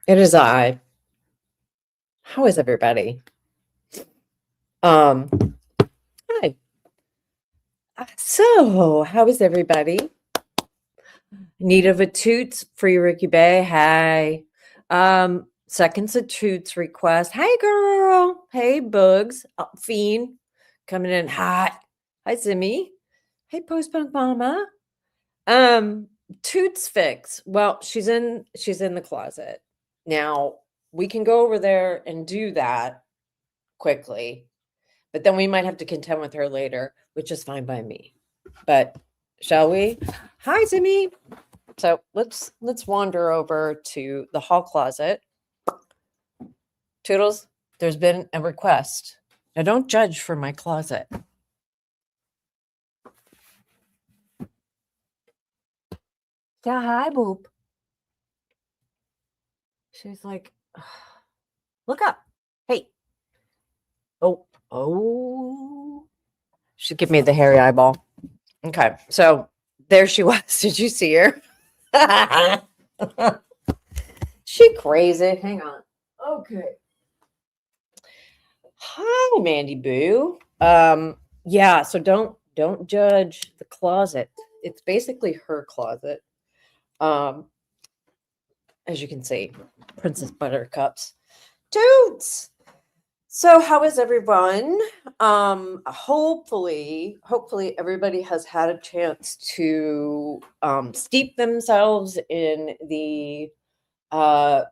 It is I. How is everybody? Um, Hi. So, how is everybody? Need of a toots, Free Ricky Bay. Hey. Seconds of toots request. Hey girl. Hey Bugs. Fiend. Coming in hot. Hi Zimmy. Hey Postpunk Mama. Um, Toots fix. Well, she's in the closet. Now, we can go over there and do that quickly. But then we might have to contend with her later, which is fine by me. But shall we? Hi, Zimmy. So let's wander over to the hall closet. Toodles, there's been a request. Now don't judge for my closet. Yeah, hi, Boop. She's like, look up. Hey. Oh. She give me the hairy eyeball. Okay, so there she was. Did you see her? She crazy. Hang on. Okay. Hi, Mandy Boo. Yeah, so don't judge the closet. It's basically her closet. As you can see, Princess Buttercups. Toots! So how is everyone? Hopefully everybody has had a chance to steep themselves in the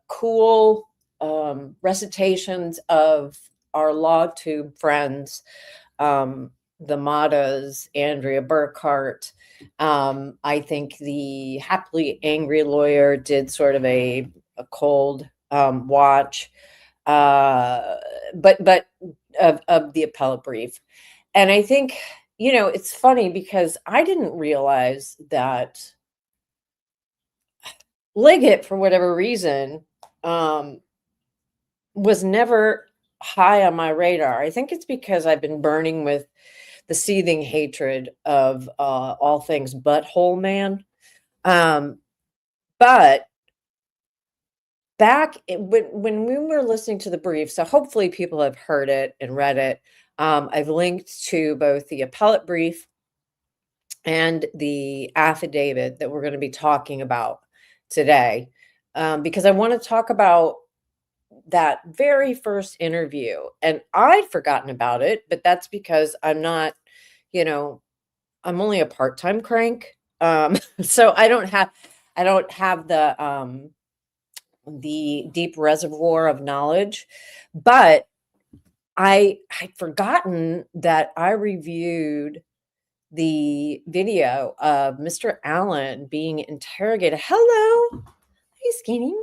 cool recitations of our LawTube friends, the Matas, Andrea Burkhart. I think the Happily Angry Lawyer did sort of a cold watch. But of the appellate brief. And I think, it's funny because I didn't realize that Liggett, for whatever reason, was never high on my radar. I think it's because I've been burning with the seething hatred of all things butthole man. But back when we were listening to the brief, so hopefully people have heard it and read it. I've linked to both the appellate brief and the affidavit that we're going to be talking about today, because I want to talk about that very first interview. And I'd forgotten about it, but that's because I'm not, I'm only a part-time crank. So I don't have the deep reservoir of knowledge, but I'd forgotten that I reviewed the video of Mr. Allen being interrogated. Hello, hey Skinny.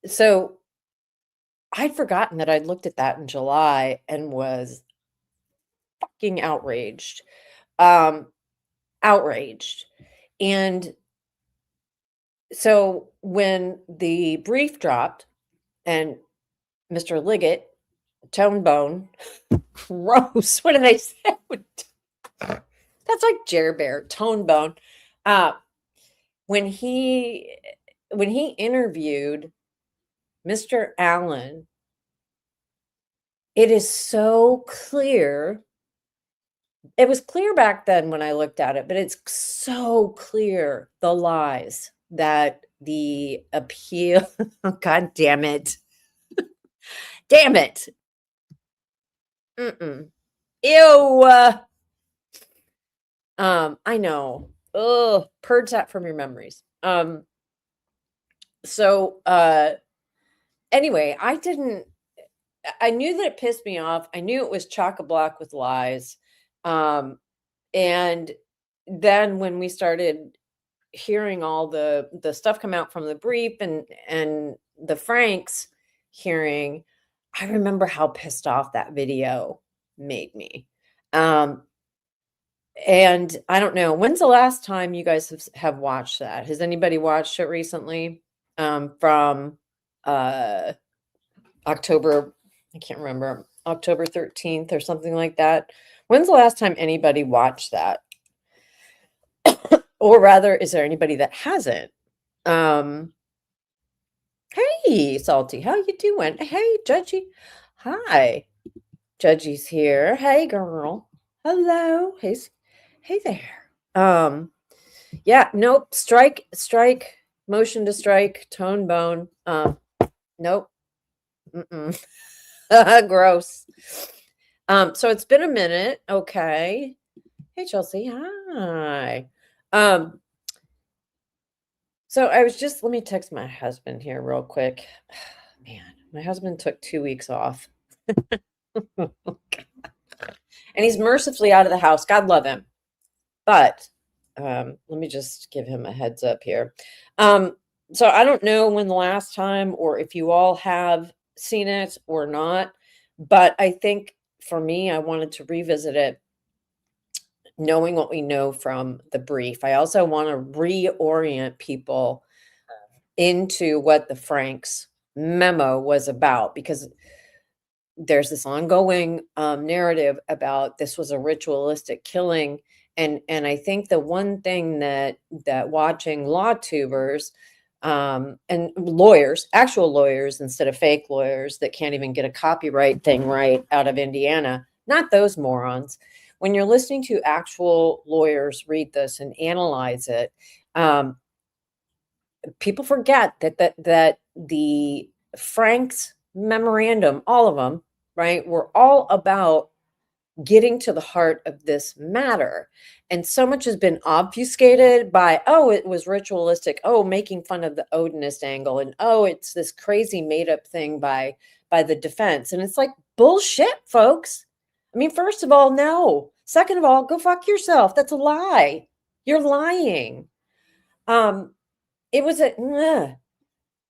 So I'd forgotten that I'd looked at that in July and was fucking outraged. Outraged. And so when the brief dropped and Mr. Liggett, Tone Bone, gross. What did I say? That's like Jer Bear, Tone Bone. When he interviewed Mr. Allen, it is so clear. It was clear back then when I looked at it, but it's so clear the lies that the appeal. God damn it. Damn it. Ew. I know. Ugh, purge that from your memories. So anyway, I knew that it pissed me off. I knew it was chock-a-block with lies. And then when we started hearing all the stuff come out from the brief and the Franks hearing, I remember how pissed off that video made me. And I don't know, when's the last time you guys have watched that? Has anybody watched it recently? From October, I can't remember, October 13th or something like that. When's the last time anybody watched that? Or rather, is there anybody that hasn't? Hey, Salty, how you doing? Hey, Judgy. Hi, Judgy's here. Hey, girl. Hello. Hey there. Yeah, nope. Strike, motion to strike, tone bone. Nope. Mm-mm. Gross. So it's been a minute. Okay. Hey, Chelsea. Hi. Um, so I was just, let me text my husband here real quick. Man, my husband took 2 weeks off. And he's mercifully out of the house. God love him. But let me just give him a heads up here. So I don't know when the last time or if you all have seen it or not, but I think for me, I wanted to revisit it knowing what we know from the brief. I also want to reorient people into what the Franks memo was about because there's this ongoing narrative about this was a ritualistic killing, and I think the one thing that watching law tubers and lawyers, actual lawyers instead of fake lawyers that can't even get a copyright thing right out of Indiana, not those morons. When you're listening to actual lawyers read this and analyze it, people forget that the Franks memorandum, all of them, right, were all about getting to the heart of this matter. And so much has been obfuscated by, oh, it was ritualistic, oh, making fun of the Odinist angle, and oh, it's this crazy made up thing by the defense. And it's like bullshit, folks. I mean, first of all, no. Second of all, go fuck yourself. That's a lie. You're lying. It was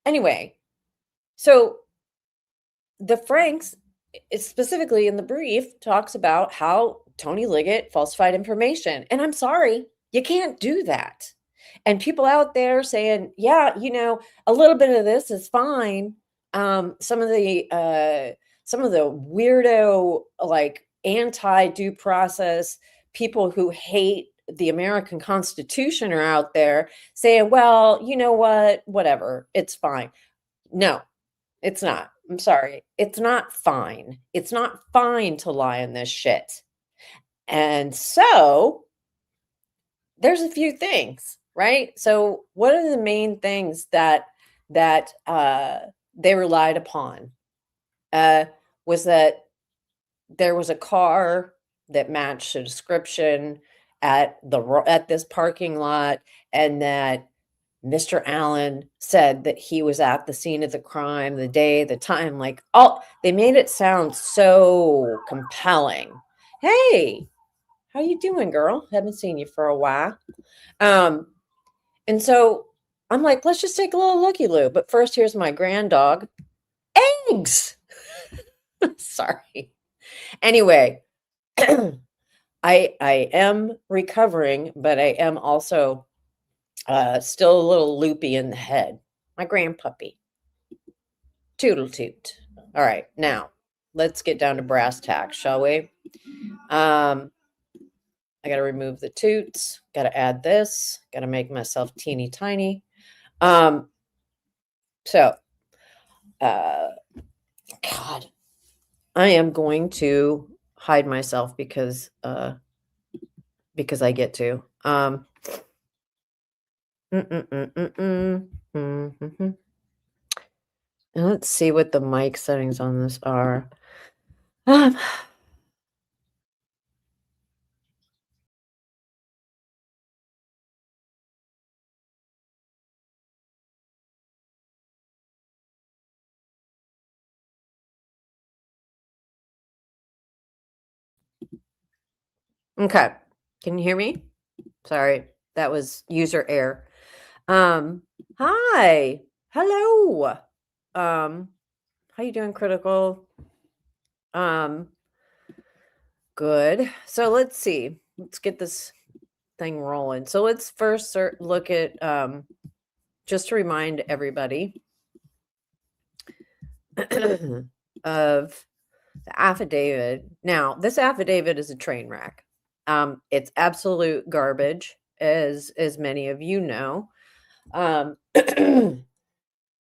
anyway. So the Franks, specifically in the brief, talks about how Tony Liggett falsified information. And I'm sorry, you can't do that. And people out there saying, yeah, a little bit of this is fine. Some of the weirdo, like anti due process people who hate the American Constitution are out there saying, well, you know what, whatever, it's fine. No, it's not. I'm sorry. It's not fine. It's not fine to lie in this shit. And so there's a few things, right? So what are the main things that they relied upon? Was that there was a car that matched the description at this parking lot, and that Mr. Allen said that he was at the scene of the crime, the day, the time, like they made it sound so compelling. Hey, how you doing, girl? Haven't seen you for a while. And so I'm like, let's just take a little looky-loo. But first, here's my grand dog. Eggs. Sorry. Anyway, I am recovering, but I am also still a little loopy in the head. My grandpuppy. Toodle toot. All right, now let's get down to brass tacks, shall we? I got to remove the toots. Got to add this. Got to make myself teeny tiny. So, God, I am going to hide myself because I get to. And let's see what the mic settings on this are. Okay. Can you hear me? Sorry, that was user error. Hi. Hello. How you doing, Critical? Good. So let's see. Let's get this thing rolling. So let's first look at just to remind everybody of the affidavit. Now, this affidavit is a train wreck. It's absolute garbage, as many of you know.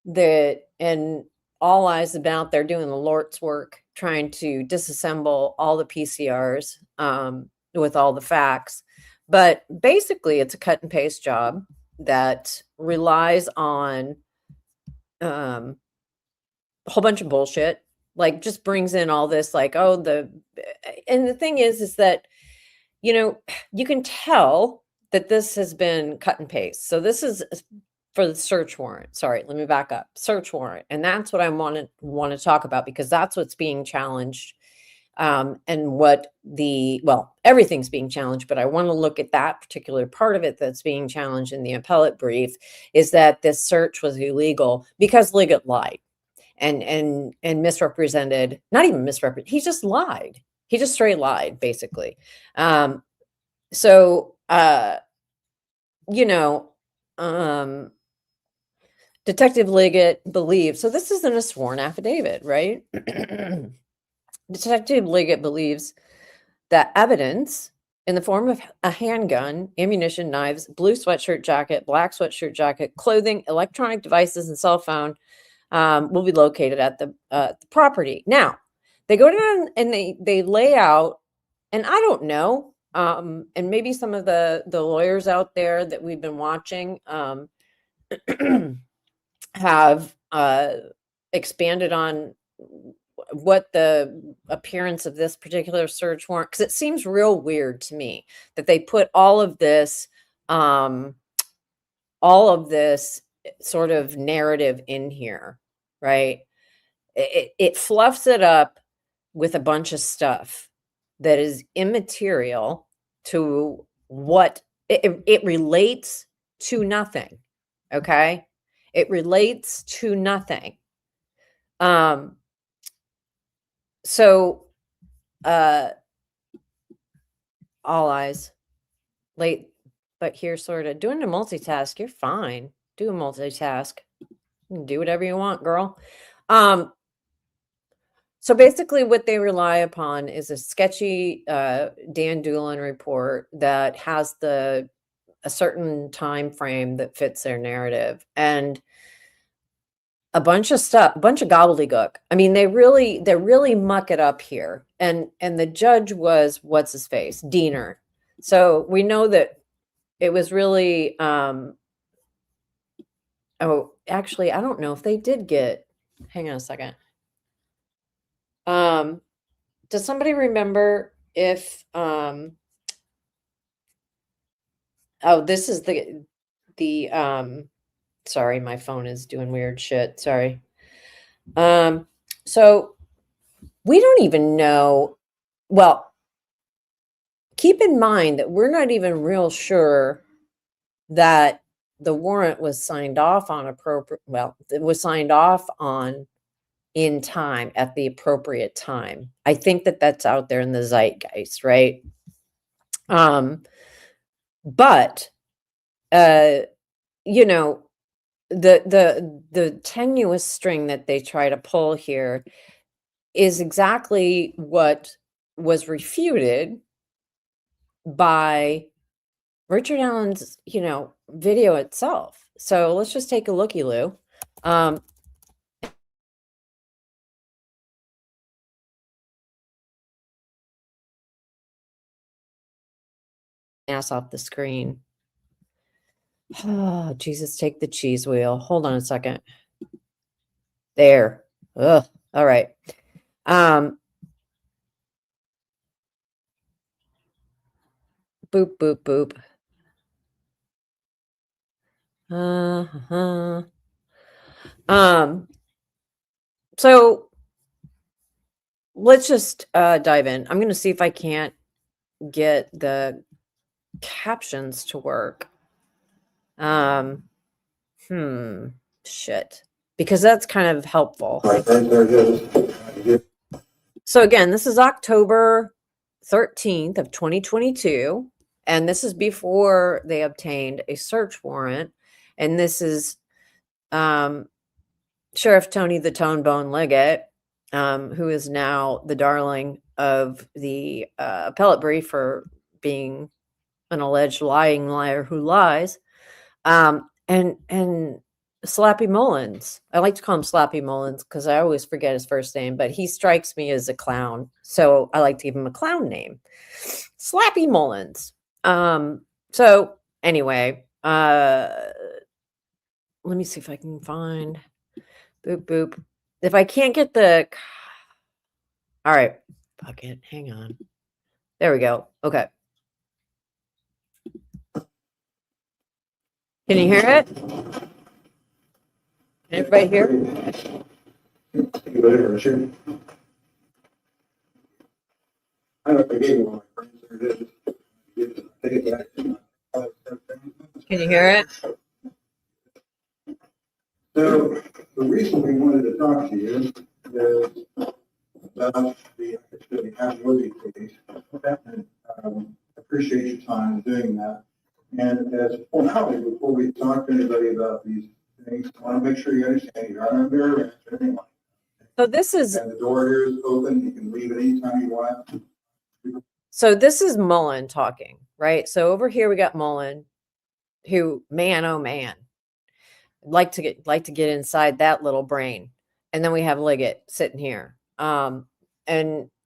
and all eyes about they're doing the Lord's work, trying to disassemble all the PCRs with all the facts. But basically, it's a cut and paste job that relies on a whole bunch of bullshit. Like, just brings in all this, like, oh, and the thing is that, you can tell that this has been cut and paste. So this is for the search warrant. Sorry, let me back up. Search warrant. And that's what I want to talk about, because that's what's being challenged. And everything's being challenged, but I want to look at that particular part of it that's being challenged in the appellate brief, is that this search was illegal because Liggett lied and misrepresented, not even misrepresented, he just lied. He just straight lied, basically. Detective Liggett believes, so this isn't a sworn affidavit, right? Detective Liggett believes that evidence in the form of a handgun, ammunition, knives, blue sweatshirt jacket, black sweatshirt jacket, clothing, electronic devices, and cell phone will be located at the property. Now, they go down and they lay out, and I don't know, and maybe some of the lawyers out there that we've been watching have expanded on what the appearance of this particular search warrant, because it seems real weird to me that they put all of this sort of narrative in here, right? It fluffs it up with a bunch of stuff that is immaterial to what it relates to nothing. Okay, it relates to nothing. So all eyes late, but here sort of doing a multitask. You're fine. Do a multitask. You can do whatever you want, girl. So basically what they rely upon is a sketchy Dan Doolin report that has a certain time frame that fits their narrative, and a bunch of stuff, a bunch of gobbledygook. I mean, they really muck it up here. And the judge was, what's his face? Diener. So we know that it was really actually, I don't know if they did get, hang on a second. Does somebody remember if this is the sorry, my phone is doing weird shit. Sorry. So we don't even know. Well, keep in mind that we're not even real sure that the warrant was signed off on it was signed off on in time, at the appropriate time. I think that that's out there in the zeitgeist, right? But the tenuous string that they try to pull here is exactly what was refuted by Richard Allen's, video itself. So let's just take a looky-loo. Ass off the screen. Oh, Jesus, take the cheese wheel. Hold on a second. There. Ugh. All right. Boop, boop, boop. So let's just dive in. I'm going to see if I can't get the captions to work. Shit. Because that's kind of helpful. So again, this is October 13th of 2022, and this is before they obtained a search warrant. And this is Sheriff Tony the Tonebone Liggett, who is now the darling of the appellate brief for being an alleged lying liar who lies. And Slappy Mullins. I like to call him Slappy Mullins because I always forget his first name, but he strikes me as a clown. So I like to give him a clown name. Slappy Mullins. So anyway, let me see if I can find boop boop. If I can't get the all right, fuck it. Hang on. There we go. Okay. Can you hear it? Can everybody hear? Can you hear it? So the reason we wanted to talk to you is about the accountability case. And appreciate your time doing that. And as a formality, before we talk to anybody about these things, I want to make sure you understand you're under arrest anyway. So this is, And the door here is open. You can leave anytime you want. so this is Mullen talking, right? So over here we got Mullen, who, man, oh man, like to get inside that little brain. And then we have Liggett sitting here. And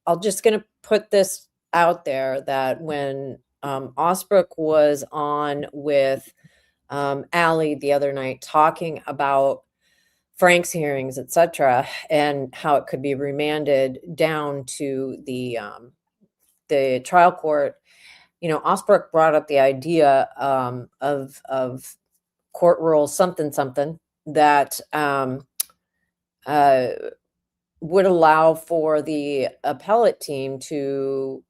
I'm just gonna put this out there that when Osbrook was on with Allie the other night talking about Frank's hearings, etc., and how it could be remanded down to the trial court, Osbrook brought up the idea of court rule something that would allow for the appellate team to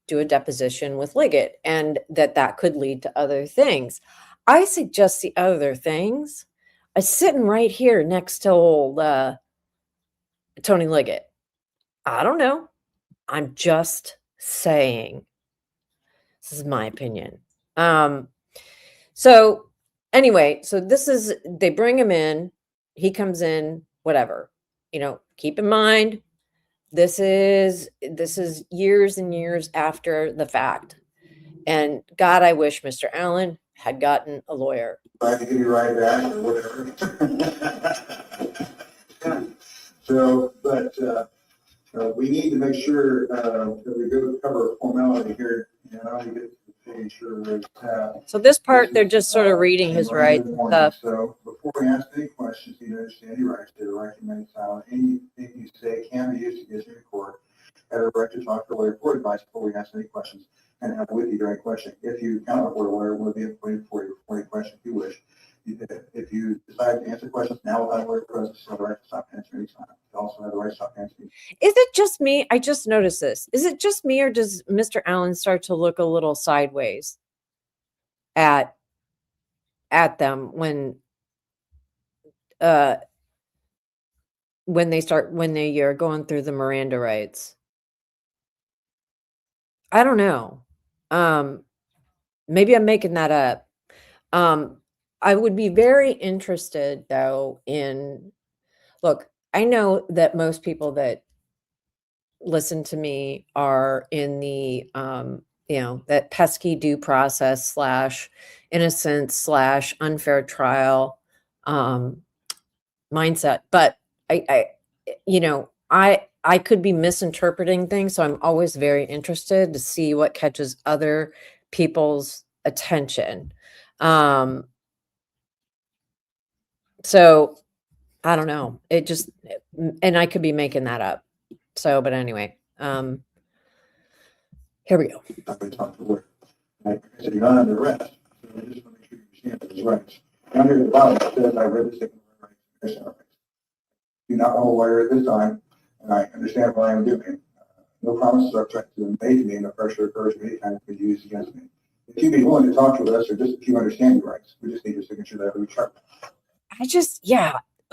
do a deposition with Liggett, and that could lead to other things. I suggest the other things are sitting right here next to old Tony Liggett. I don't know. I'm just saying. This is my opinion. So anyway, so they bring him in, he comes in, whatever. Keep in mind, this is years and years after the fact. And God, I wish Mr. Allen had gotten a lawyer. I can give you right back or whatever. So, but we need to make sure that we go cover a formality here. I get to make sure that. So this part, they're just sort of reading his rights stuff. So before we ask any questions, you understand your rights to the right to remain silent. Anything you say can be used against you in court. Have a right to talk to a lawyer for advice before we ask any questions, and have with you during question. If you cannot afford a lawyer, we'll be appointed for you before any question if you wish. If you decide to answer questions now without a lawyer present, you have the right to stop answering any time. You also have the right to stop answering. Is it just me? I just noticed this. Is it just me, or does Mr. Allen start to look a little sideways at them when they are going through the Miranda rights? I don't know. Maybe I'm making that up. I would be very interested though look, I know that most people that listen to me are in the that pesky due process / innocence / unfair trial mindset, but I could be misinterpreting things, so I'm always very interested to see what catches other people's attention. So I don't know. It just, and I could be making that up. So, but anyway, here we go. I said, you're not under arrest. So I just want to make sure you understand those rights. Under the bottom, it says, I read the statement of rights. Do not own a lawyer at this time, and I understand what I am doing. No promises are threatened to be made to me, and no pressure occurs of any kind that could be used against me. If you'd be willing to talk to us, or just if you understand your rights, we just need your signature that we chart.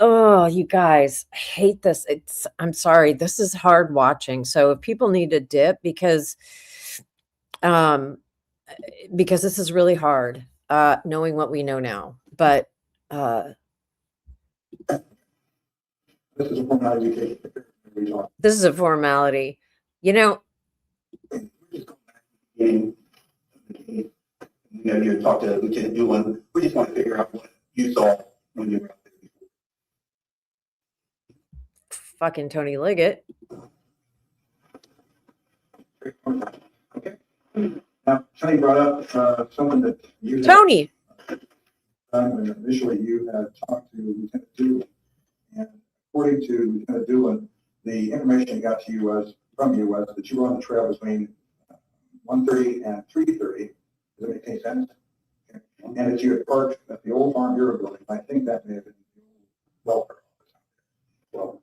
Oh, you guys, I hate this. I'm sorry. This is hard watching. So if people need a dip, because this is really hard, knowing what we know now, but, this is a formality. This is a formality, You talk to Lieutenant Newland. We just want to figure out what you saw when you were out there Fucking Tony Liggett. before. Okay. Now, Tony brought up something that you had Tony. done when initially you had talked to Lieutenant Doolin. And according to Lieutenant Doolin, the information he got to you was from you was that you were on the trail between 1:30 and 3:30. Does that make any sense? Okay. And that you had parked at the old Farm Bureau building. I think that may have been the old welfare office. Well,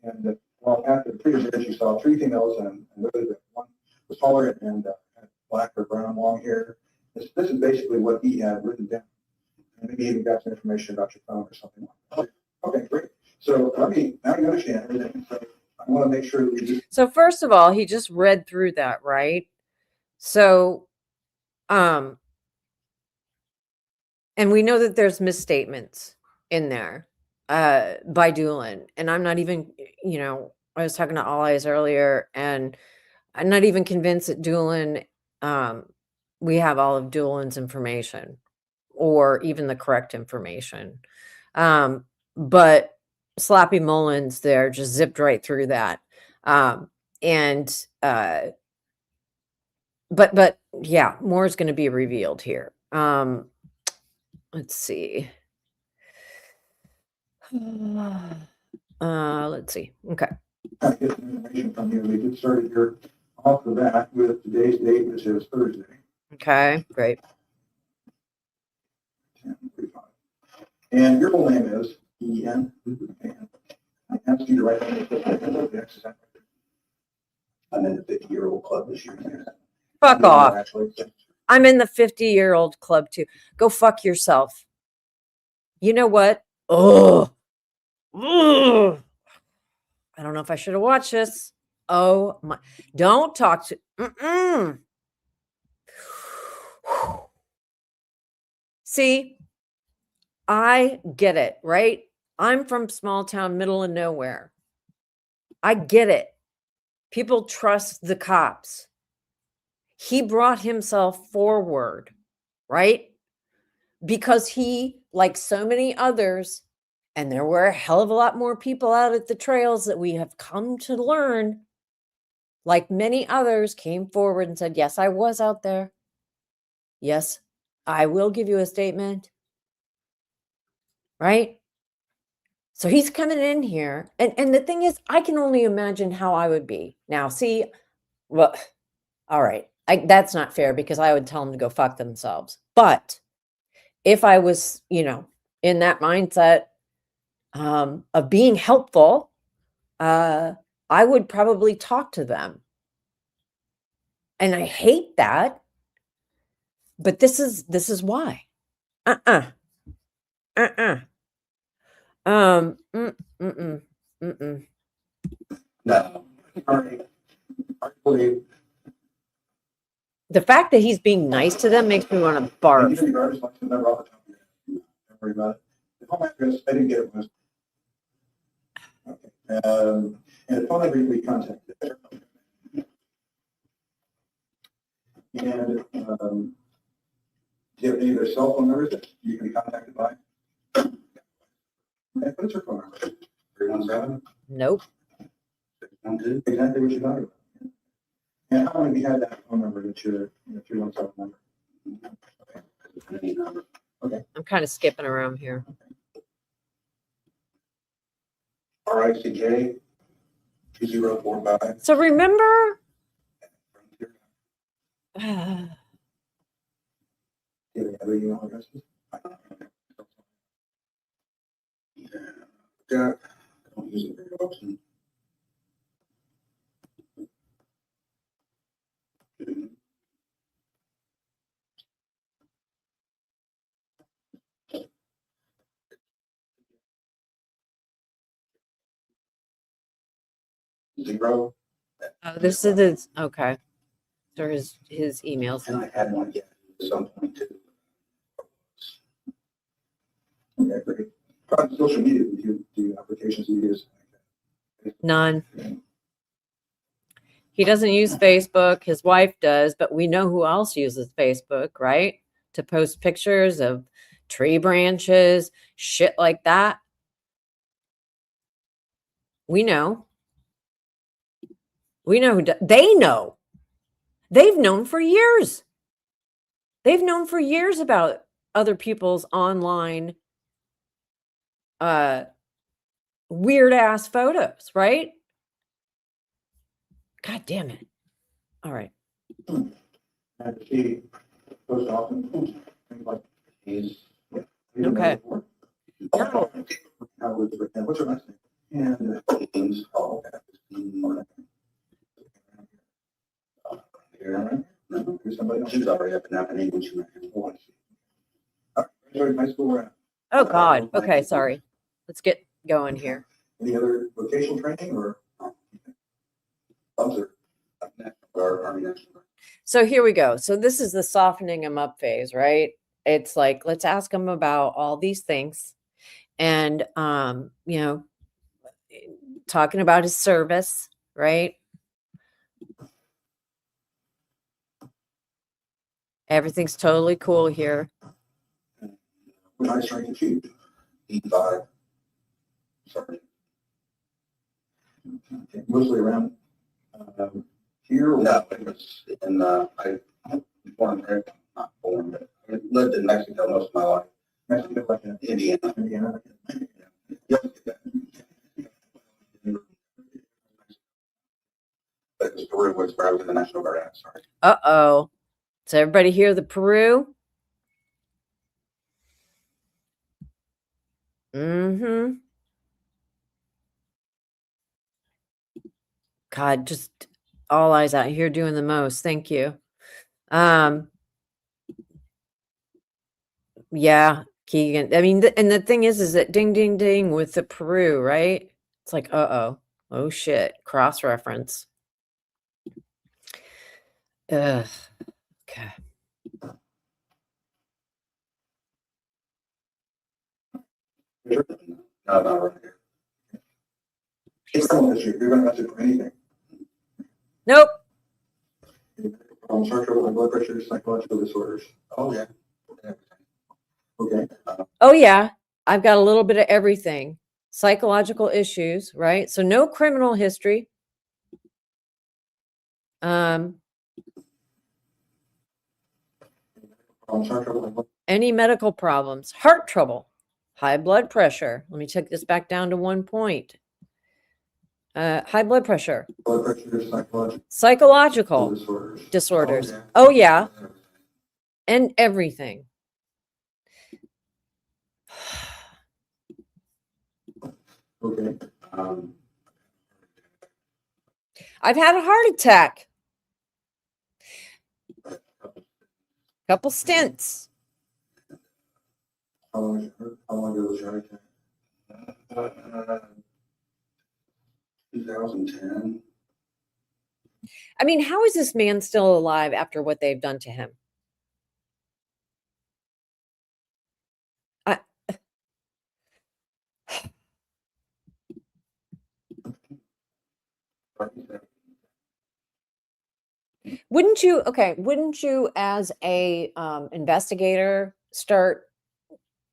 and well, after the previous you saw three females, and noted that one was taller and had black or brown long hair. This is basically what he had written down. And maybe even got some information about your phone or something like that. Okay, great. So now you understand everything. So I want to make sure that we just. So first of all, he just read through that, right? So, and we know that there's misstatements in there by Doolin. And I'm not even, I was talking to All Eyes earlier, and I'm not even convinced that Doolin, we have all of Doolin's information or even the correct information. But Slappy Mullins there just zipped right through that. But yeah, more is going to be revealed here. Let's see. Let's see. Okay. I get some information from you. We get started here off the bat with today's date, which is Thursday. Okay, great. 10:45. And your full name is E.N. And I asked you to write down the X. I'm in the 50-year-old club this year. Fuck off. Actually, I'm in the 50-year-old club too. Go fuck yourself. You know what? Oh, I don't know if I should have watched this. Oh my! Don't talk to. See, I get it, right? I'm from small town, middle of nowhere. I get it. People trust the cops. He brought himself forward, right? Because he, like so many others, and there were a hell of a lot more people out at the trails that we have come to learn, like many others, came forward and said, yes, I was out there. Yes, I will give you a statement. Right? So he's coming in here. And the thing is, I can only imagine how I would be. Now, see, well, all right. That's not fair because I would tell them to go fuck themselves. But if I was, in that mindset of being helpful, I would probably talk to them. And I hate that. But this is why. No. I believe. The fact that he's being nice to them makes me want to barf. Don't worry about it. The home address, I didn't get it. Was okay. And the phone number we contacted. And do you have any of their cell phone numbers that you can be contacted by? Okay, what's your phone number? 317? Nope. 612? Exactly what you're talking about. And how long have you had that phone number that you're 317 number? Okay. Okay. I'm kind of skipping around here. RICJ 2045. So remember, Do you have any other email addresses? Yeah, I don't use it very often. Zero. this is okay. So his emails. And I had one yet at some point too. Okay, great. On social media, do applications you use? None. He doesn't use Facebook. His wife does, but we know who else uses Facebook, right? To post pictures of tree branches, shit like that. We know. We know they know. They've known for years. They've known for years about other people's online weird ass photos, right? God damn it. All right. And she goes off and things like he's Okay. What's her last name? And James. Oh, okay. Somebody else. She was already up and out and when she met him. Oh, I see. All right. High school around. Oh God. Okay, sorry. Let's get going here. Any other vocational training or other Army National Guard? So here we go. So this is the softening him up phase, right? It's like, let's ask him about all these things. And you know, talking about his service, right? Everything's totally cool here. When I started to shoot, he died. Sorry. Mostly around here. No, it was in I born there, not born, but I lived in Mexico most of my life. Mexico, like in Indiana. Indiana. Yep. But it was Peru was where I was in the National Guard at. Sorry. Uh-oh. Does everybody hear the Peru? Mm-hmm. God, just all eyes out here doing the most. Thank you. Yeah, Keegan. I mean, and the thing is that ding, ding, ding with the Peru, right? It's like, uh-oh. Oh, shit. Cross-reference. Ugh. Okay. No, not right here. You're going to have to for anything. Nope. Structural high blood pressure, psychological disorders. Oh, yeah. Okay. Oh, yeah. I've got a little bit of everything. Psychological issues, right? So no criminal history. Any medical problems, heart trouble, high blood pressure. Let me take this back down to 1 point. High blood pressure. Blood pressure, psychological disorders. Oh, yeah. And everything. Okay. I've had a heart attack. Couple stints. How long ago was your heart attack? 2010. I mean, how is this man still alive after what they've done to him? Wouldn't you as a investigator start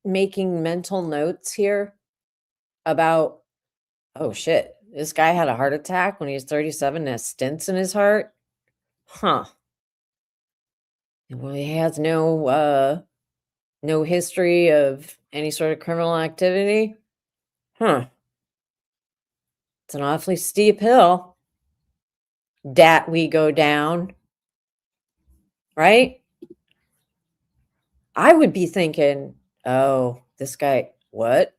making mental notes here about, oh shit, this guy had a heart attack when he was 37 and has stents in his heart? Huh. Well, he has no history of any sort of criminal activity. Huh. It's an awfully steep hill that we go down, right? I would be thinking, oh, this guy, what?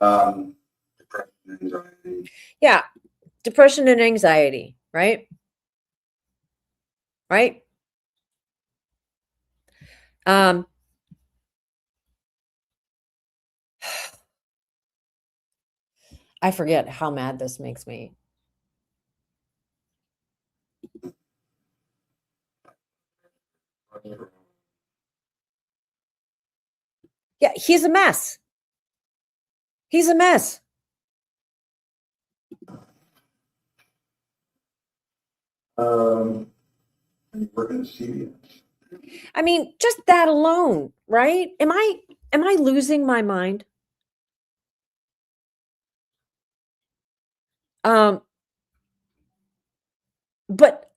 Depression, anxiety. Yeah, depression and anxiety, right? Right? I forget how mad this makes me. Yeah, he's a mess. He's a mess. And you work in CVS. I mean, just that alone, right? Am I losing my mind? But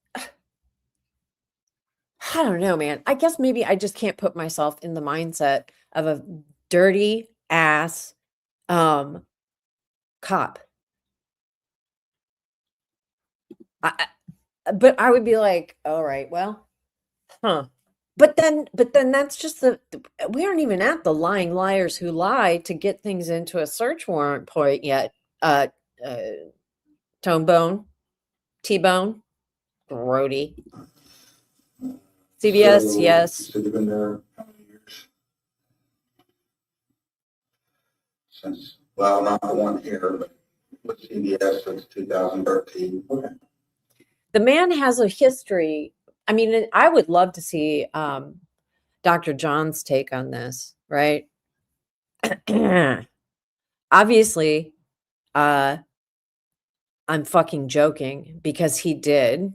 I don't know, man. I guess maybe I just can't put myself in the mindset of a dirty ass cop. But I would be like, all right, well, huh. But then that's just we aren't even at the lying liars who lie to get things into a search warrant point yet. Uh, uh Tone Bone, T-Bone, Grody. CBS, So, yes. so you've been there how many years? Since, well, not the one here, but with CBS since 2013. Okay. The man has a history. I mean, I would love to see Dr. John's take on this, right? Obviously, I'm fucking joking because he did,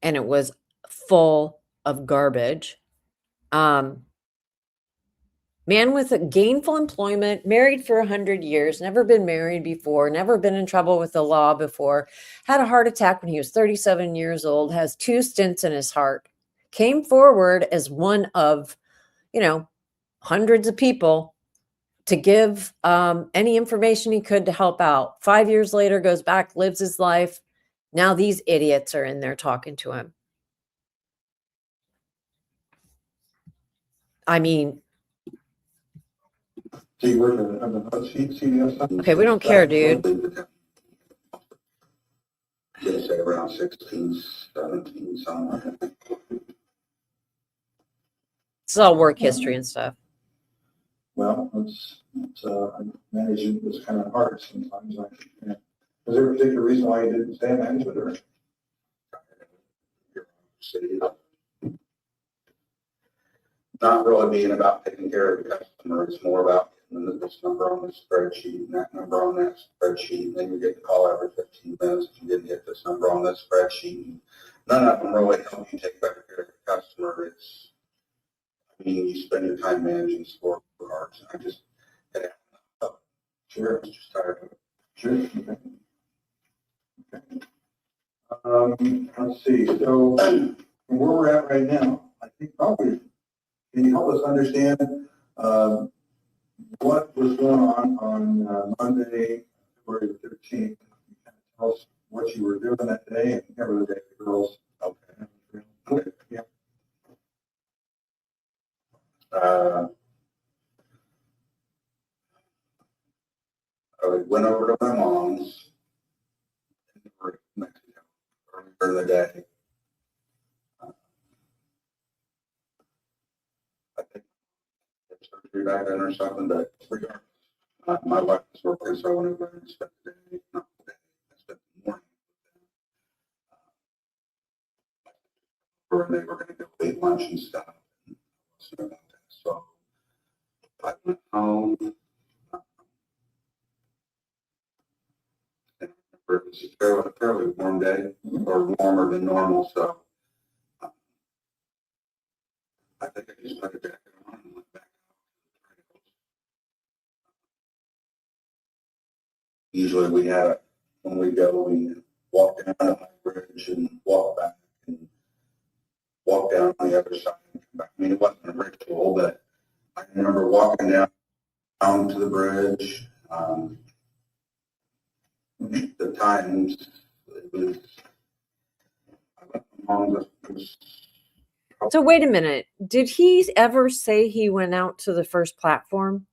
and it was full of garbage. Man with a gainful employment, married for 100 years, never been married before, never been in trouble with the law before, had a heart attack when he was 37 years old, has 2 stents in his heart, came forward as one of, hundreds of people to give any information he could to help out. 5 years later, goes back, lives his life. Now these idiots are in there talking to him. I mean, So you work on the CBS? okay, we don't care, dude. They say around 16, 17, somewhere. It's all work history and stuff. Well, managing was kind of hard sometimes. Was there a particular reason why you didn't stay in management or? Not really being about taking care of the customer. It's more about getting this number on the spreadsheet and that number on that spreadsheet. And then you get the call every 15 minutes if you didn't get this number on this spreadsheet. None of them really help you take better care of the customer. You spend your time managing scorecards. I just, sure, I was just tired of it. Sure. Okay. Let's see. So from where we're at right now, I think probably, can you help us understand what was going on Monday, February the 13th? Can you kind of tell us what you were doing that day and cover the day, the girls? Okay. Yeah. I went over to my mom's in Mexico earlier in the day. I think surgery back then or something, but regardless, my wife was working, so I went over and spent the day, not the day, I spent the morning with them. They were going to go eat lunch and stuff. So I went home. And it was a fairly warm day, or warmer than normal, so I think I just put a jacket on and went back out. Usually when we go, we walk down the high bridge and walk back and walk down on the other side and come back. I mean, it wasn't a ritual, but I remember walking down to the bridge. The times, it was, I went along the. So wait a minute. Did he ever say he went out to the first platform?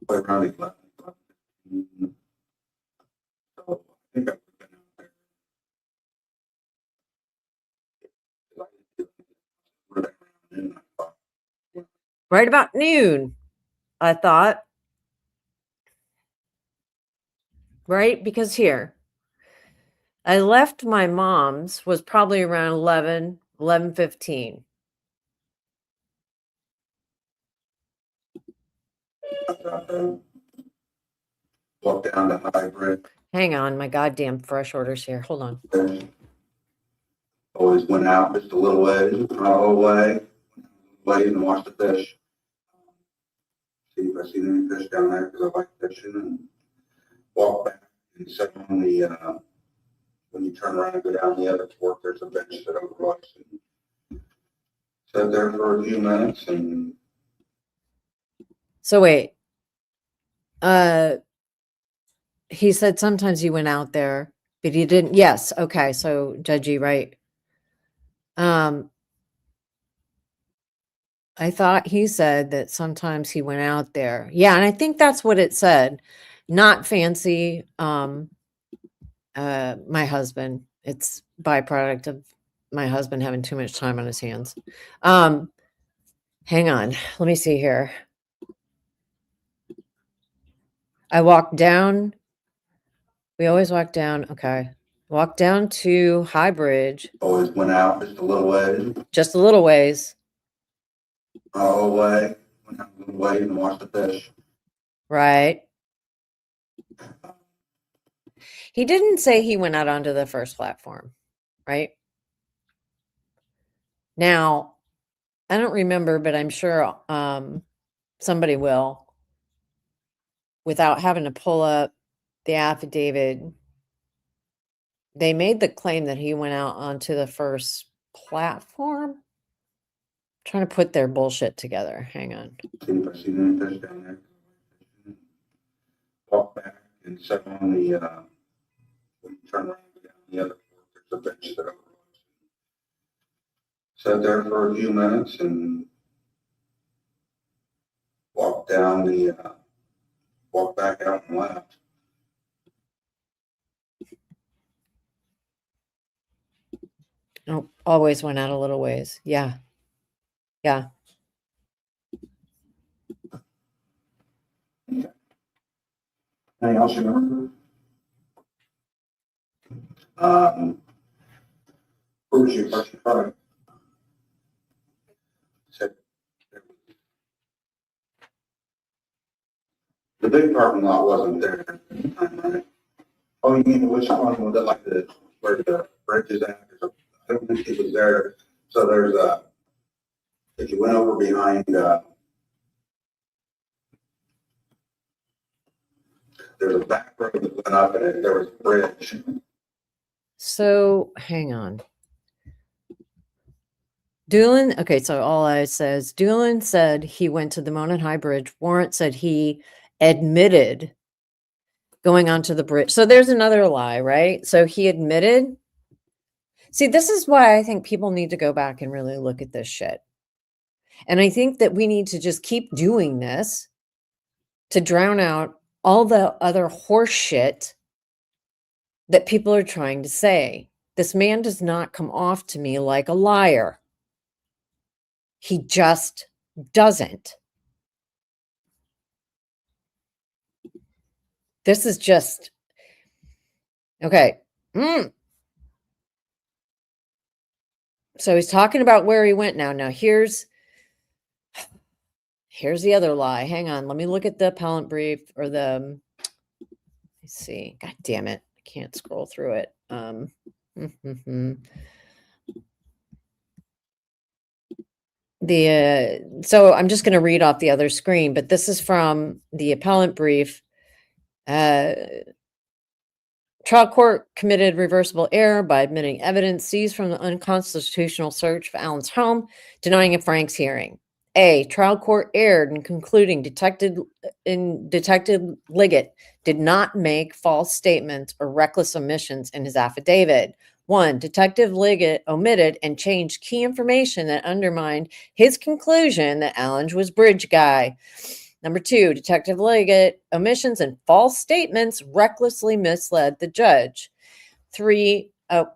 Around 11. So I think I've been out there. Right about noon, I thought. Right? Because here, I left my mom's was probably around 11:15. Walk down the high bridge. Hang on, my goddamn fresh orders here. Hold on. Fish. Always went out just a little ways, not all the way, and watched the fish. See if I see any fish down there because I like fishing, and walk back and sit on the, when you turn around and go down the other fork, there's a bench that overlooks, and sat there for a few minutes, and So wait. He said sometimes he went out there, but he didn't. Yes. Okay. So Judgy, right. I thought he said that sometimes he went out there. Yeah, and I think that's what it said. Not fancy. My husband. It's byproduct of my husband having too much time on his hands. Hang on. Let me see here. I walked down. We always walk down. Okay. Walk down to High Bridge. always went out just a little ways, Just a little ways. not all the way, went out a little way and watched the fish. Right. He didn't say he went out onto the first platform, right? Now, I don't remember, but I'm sure somebody will, without having to pull up the affidavit. They made the claim that he went out onto the first platform. I'm trying to put their bullshit together. Hang on. See if I see any fish down there. Walk back and sit on the, when you turn around and go down the other fork, there's a bench that overlooks. Sat there for a few minutes and walked down the, walked back out and left. Oh, always went out a little ways. Yeah. Yeah. Anything else you remember? Where was you first Friday? Said the big parking lot wasn't there at the time, right? Oh, you mean which one was it, like the where the bridge is at? I don't think it was there. So there's a, if you went over behind, there's a back road that went up and there was a bridge. So hang on. Doolin, okay, so all I says, Doolin said he went to the Monon High Bridge. Warrant said he admitted going onto the bridge. So there's another lie, right? So he admitted. See, this is why I think people need to go back and really look at this shit. And I think that we need to just keep doing this to drown out all the other horse shit that people are trying to say. This man does not come off to me like a liar. He just doesn't. This is just, okay. So he's talking about where he went now. Now here's the other lie. Hang on. Let me look at the appellant brief or the, let's see. God damn it. I can't scroll through it. So I'm just going to read off the other screen, but this is from the appellant brief. Trial court committed reversible error by admitting evidence seized from the unconstitutional search of Allen's home, denying a Frank's hearing. A, trial court erred in concluding Detective Liggett did not make false statements or reckless omissions in his affidavit. 1, Detective Liggett omitted and changed key information that undermined his conclusion that Allen was bridge guy. Number 2, Detective Liggett omissions and false statements recklessly misled the judge. 3, oh,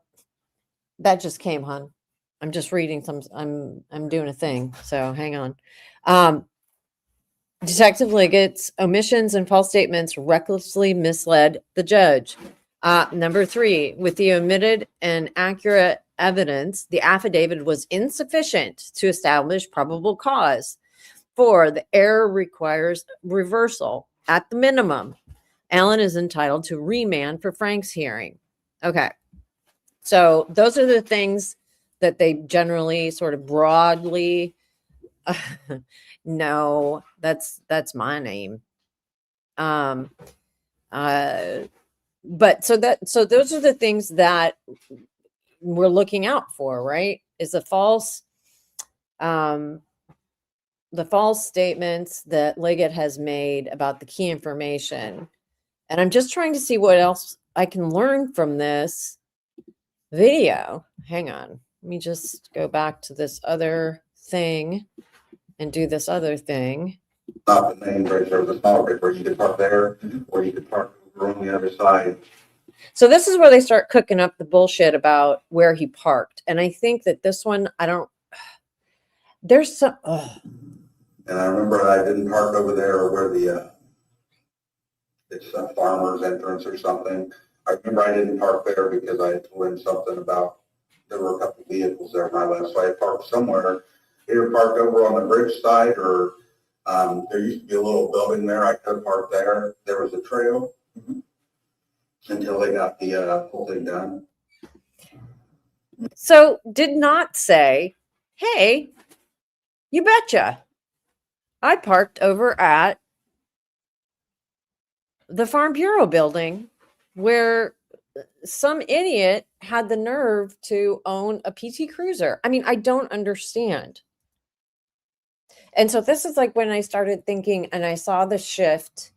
that just came, hon. I'm just reading some, I'm doing a thing, so hang on. Detective Liggett's omissions and false statements recklessly misled the judge. Number 3, with the omitted and accurate evidence, the affidavit was insufficient to establish probable cause. 4, the error requires reversal at the minimum. Alan is entitled to remand for Frank's hearing. Okay. So those are the things that they generally sort of broadly no, that's my name. But so those are the things that we're looking out for, right? Is the false statements that Liggett has made about the key information. And I'm just trying to see what else I can learn from this video. Hang on. Let me just go back to this other thing and do this other thing. Not the main bridge, there was a small bridge where you could park there, or you could park over on the other side. So this is where they start cooking up the bullshit about where he parked. And I think that this one, there's some, And I remember I didn't park over there where it's a farmer's entrance or something. I remember I didn't park there because I had told him something about, there were a couple vehicles there on my left, so I parked somewhere, either parked over on the bridge side, or there used to be a little building there, I could park there. There was a trail until they got the whole thing done. So did not say, hey, you betcha, I parked over at the Farm Bureau building where some idiot had the nerve to own a PT Cruiser. I mean, I don't understand. And so this is like when I started thinking and I saw the shift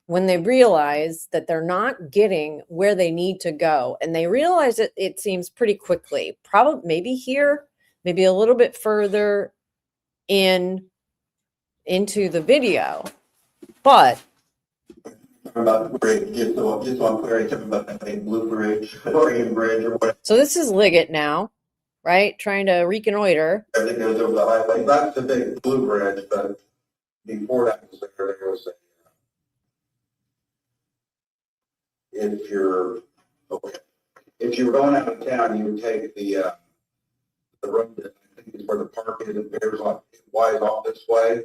when they realize that they're not getting where they need to go. And they realize it seems pretty quickly, probably maybe here, maybe a little bit further into the video, but About the bridge, just so I'm clear, you're talking about that big blue bridge, Oregon Bridge, or what? so this is Liggett now, right? Trying to reconnoiter. Everything goes over the highway. That's the big blue bridge, but before that was there was a, if you're going out of town, you would take the road that I think is where the park is, and there's like wide off this way.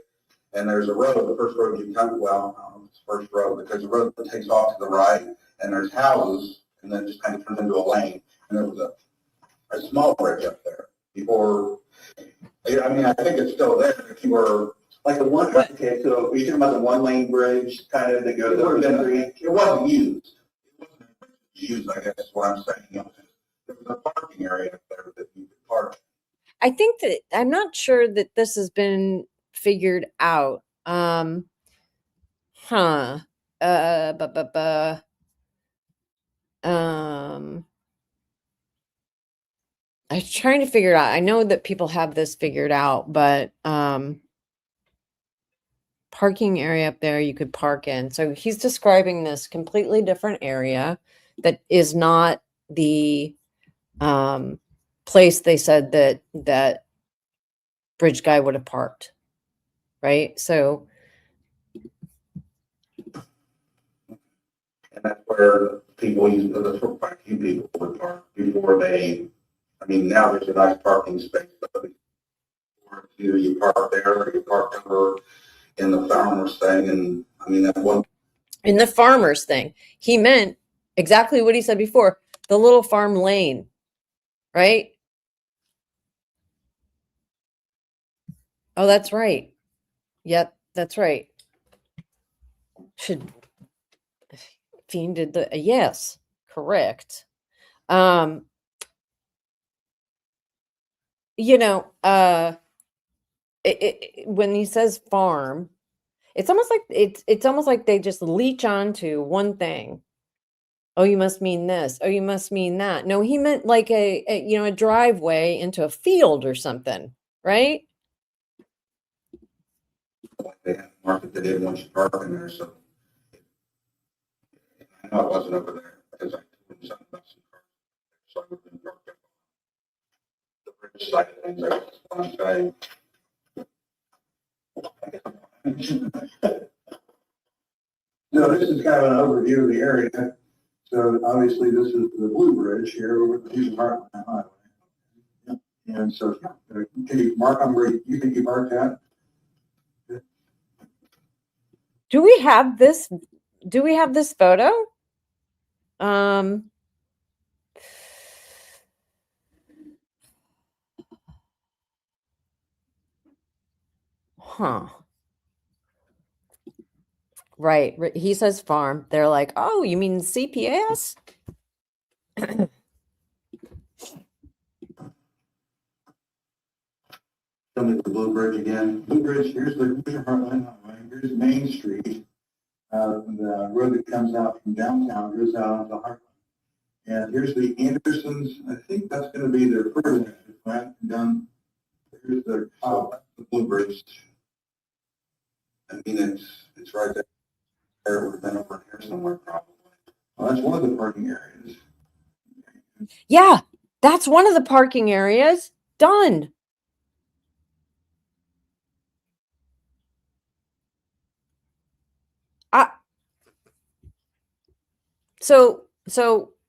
And there's a road, the first road you come, well, I don't know if it's the first road, but there's a road that takes off to the right, and there's houses, and then just kind of turns into a lane. And there was a small bridge up there before, I mean, I think it's still there. If you were like the one, okay, so are you talking about the one lane bridge kind of that goes over the, it wasn't used. It wasn't used, I guess is what I'm saying. There was a parking area up there that you could park. I think that I'm not sure that this has been figured out. I was trying to figure it out. I know that people have this figured out, but parking area up there you could park in. So he's describing this completely different area that is not the place they said that bridge guy would have parked. Right? So and that's where people use, that's where quite a few people would park before they, I mean, now there's a nice parking space, but before either you park there or you park over in the farmer's thing. And I mean, that one. In the farmer's thing, he meant exactly what he said before, the little farm lane, right? Oh, that's right. Yep, that's right. Fiend did the, yes, correct. You know, when he says farm, it's almost like it's almost like they just leech onto one thing. Oh, you must mean this. Oh, you must mean that. No, he meant like a driveway into a field or something, right? They had a market that didn't want you parking there, so I know it wasn't over there because I told him something about some cars, so I would have been parked up on the bridge side of things. That's what I'm saying. No, this is kind of an overview of the area. So obviously this is the Blue Bridge here with the Houston Heartland Highway. Yep. And so can you mark on where you think you marked at? Do we have this do we have this photo? Huh. Right. He says farm. They're like, oh, you mean CPS? Coming to the Blue Bridge again. Blue Bridge, here's your Heartland Highway, here's Main Street. The road that comes out from downtown goes out onto Heartland. And here's the Andersons. I think that's going to be their fertilizer plant done. Here's the Blue Bridge. I mean, it's right there. It would have been over here somewhere probably. Well, that's one of the parking areas. Yeah, that's one of the parking areas. Done. So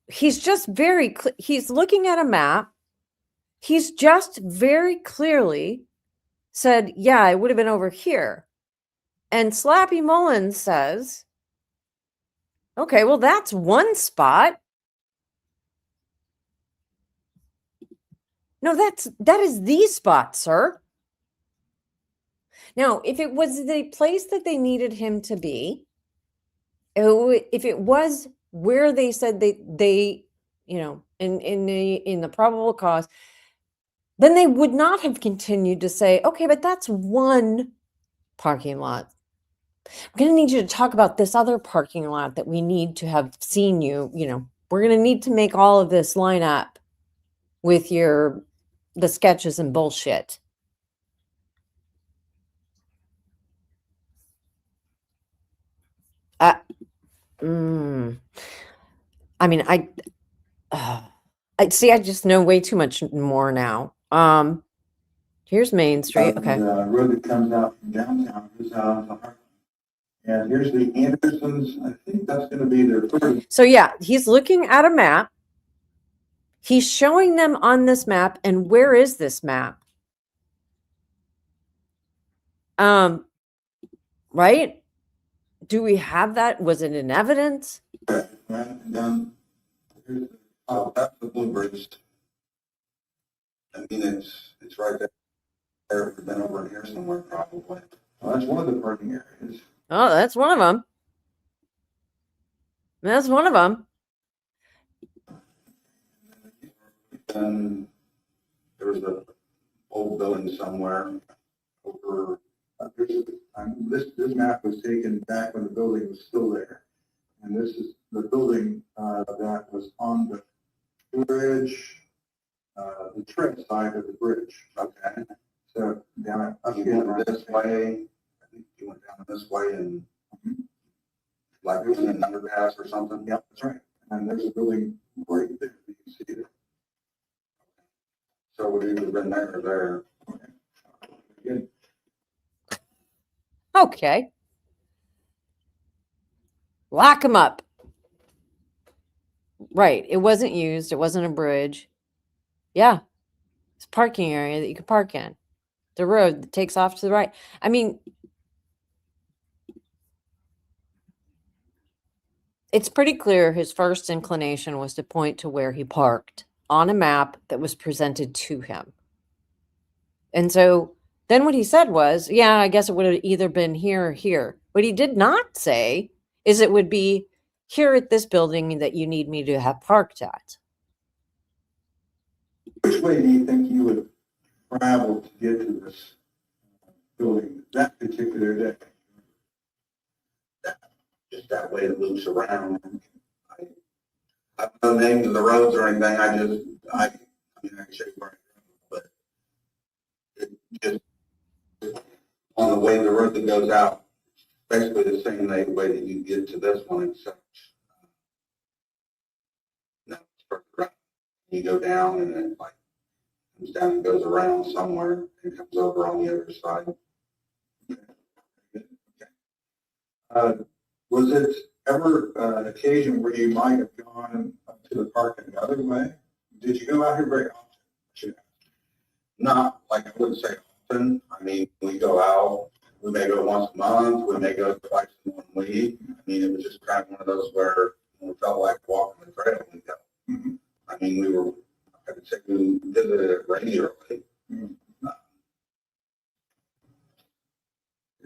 he's just he's looking at a map. He's just very clearly said, yeah, it would have been over here. And Slappy Mullins says, okay, well, that's one spot. No, that is the spot, sir. Now, if it was the place that they needed him to be, if it was where they said they you know, in the probable cause, then they would not have continued to say, okay, but that's one parking lot. I'm going to need you to talk about this other parking lot that we need to have seen you. You know, we're going to need to make all of this line up with the sketches and bullshit. I mean, I see. I just know way too much more now. Here's Main Street. Okay. The road that comes out from downtown goes out onto Heartland. And here's the Andersons. I think that's going to be their first. So yeah, he's looking at a map. He's showing them on this map. And where is this map? Right? Do we have that? Was it in evidence? Right. And then that's the Blue Bridge. I mean, it's right there. It would have been over here somewhere probably. Well, that's one of the parking areas. Oh, that's one of them. That's one of them. And there was an old building somewhere over. This map was taken back when the building was still there, and this is the building that was on the bridge, the trip side of the bridge. Okay, so down up this way. I think you went down this way and like it was an underpass or something. Yep, that's right. And there's a building right there. You can see it. So we would have been there or there. Okay. Good. Okay. Lock him up. Right. It wasn't used. It wasn't a bridge. Yeah. It's a parking area that you could park in. The road that takes off to the right. I mean, it's pretty clear his first inclination was to point to where he parked on a map that was presented to him. And so then what he said was, yeah, I guess it would have either been here or here. What he did not say is it would be here at this building that you need me to have parked at. Which way do you think you would travel to get to this building that particular day? Just that way it loops around. I don't know the names of the roads or anything. I mean, I can show you where I go, but it just on the way the road that goes out, basically the same way that you get to this one, except no, it's further up. You go down and it like comes down and goes around somewhere and comes over on the other side. Okay. Was it ever an occasion where you might have gone to the park another way? Did you go out here very often? Not like I wouldn't say often. I mean, we go out We may go once a month, we may go twice in 1 week. I mean, it was just kind of one of those where we felt like walking the trail. We go. Mhm. I mean, I would say we visited it regularly.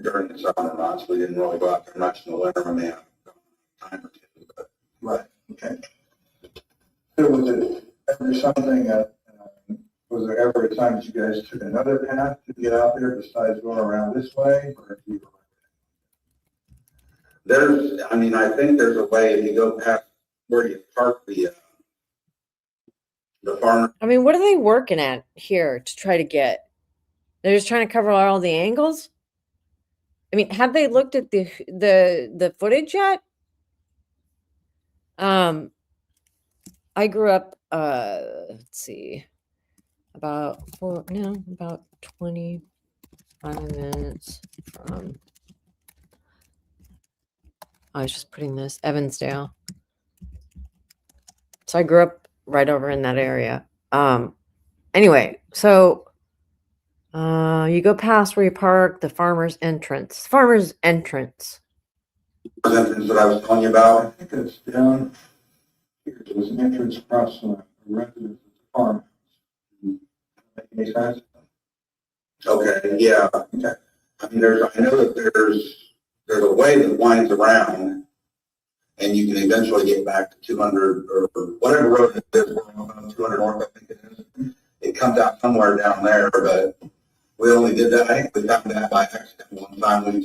During the summer months, we didn't really go out there much in the winter. I mean, time or two, but. Right, okay. So was it ever something that, was there ever a time that you guys took another path to get out there besides going around this way? Or you I think there's a way if you go past where you park the farmer. I mean, what are they working at here to try to get? They're just trying to cover all the angles. I mean, have they looked at the footage yet? I grew up, let's see, about 25 minutes from, I was just putting this, Evansdale. So I grew up right over in that area. Anyway, so you go past where you park, the farmer's entrance. Farmer's entrance. Entrance that I was telling you about. I think it's down here. There was an entrance across from a residence at the farmhouse. Make any sense? Okay, yeah. Okay. I mean, I know that there's a way that winds around, and you can eventually get back to 200 or whatever road it is, 200 north, I think it is. It comes out somewhere down there, but we only did that. I think we found that by accident one time.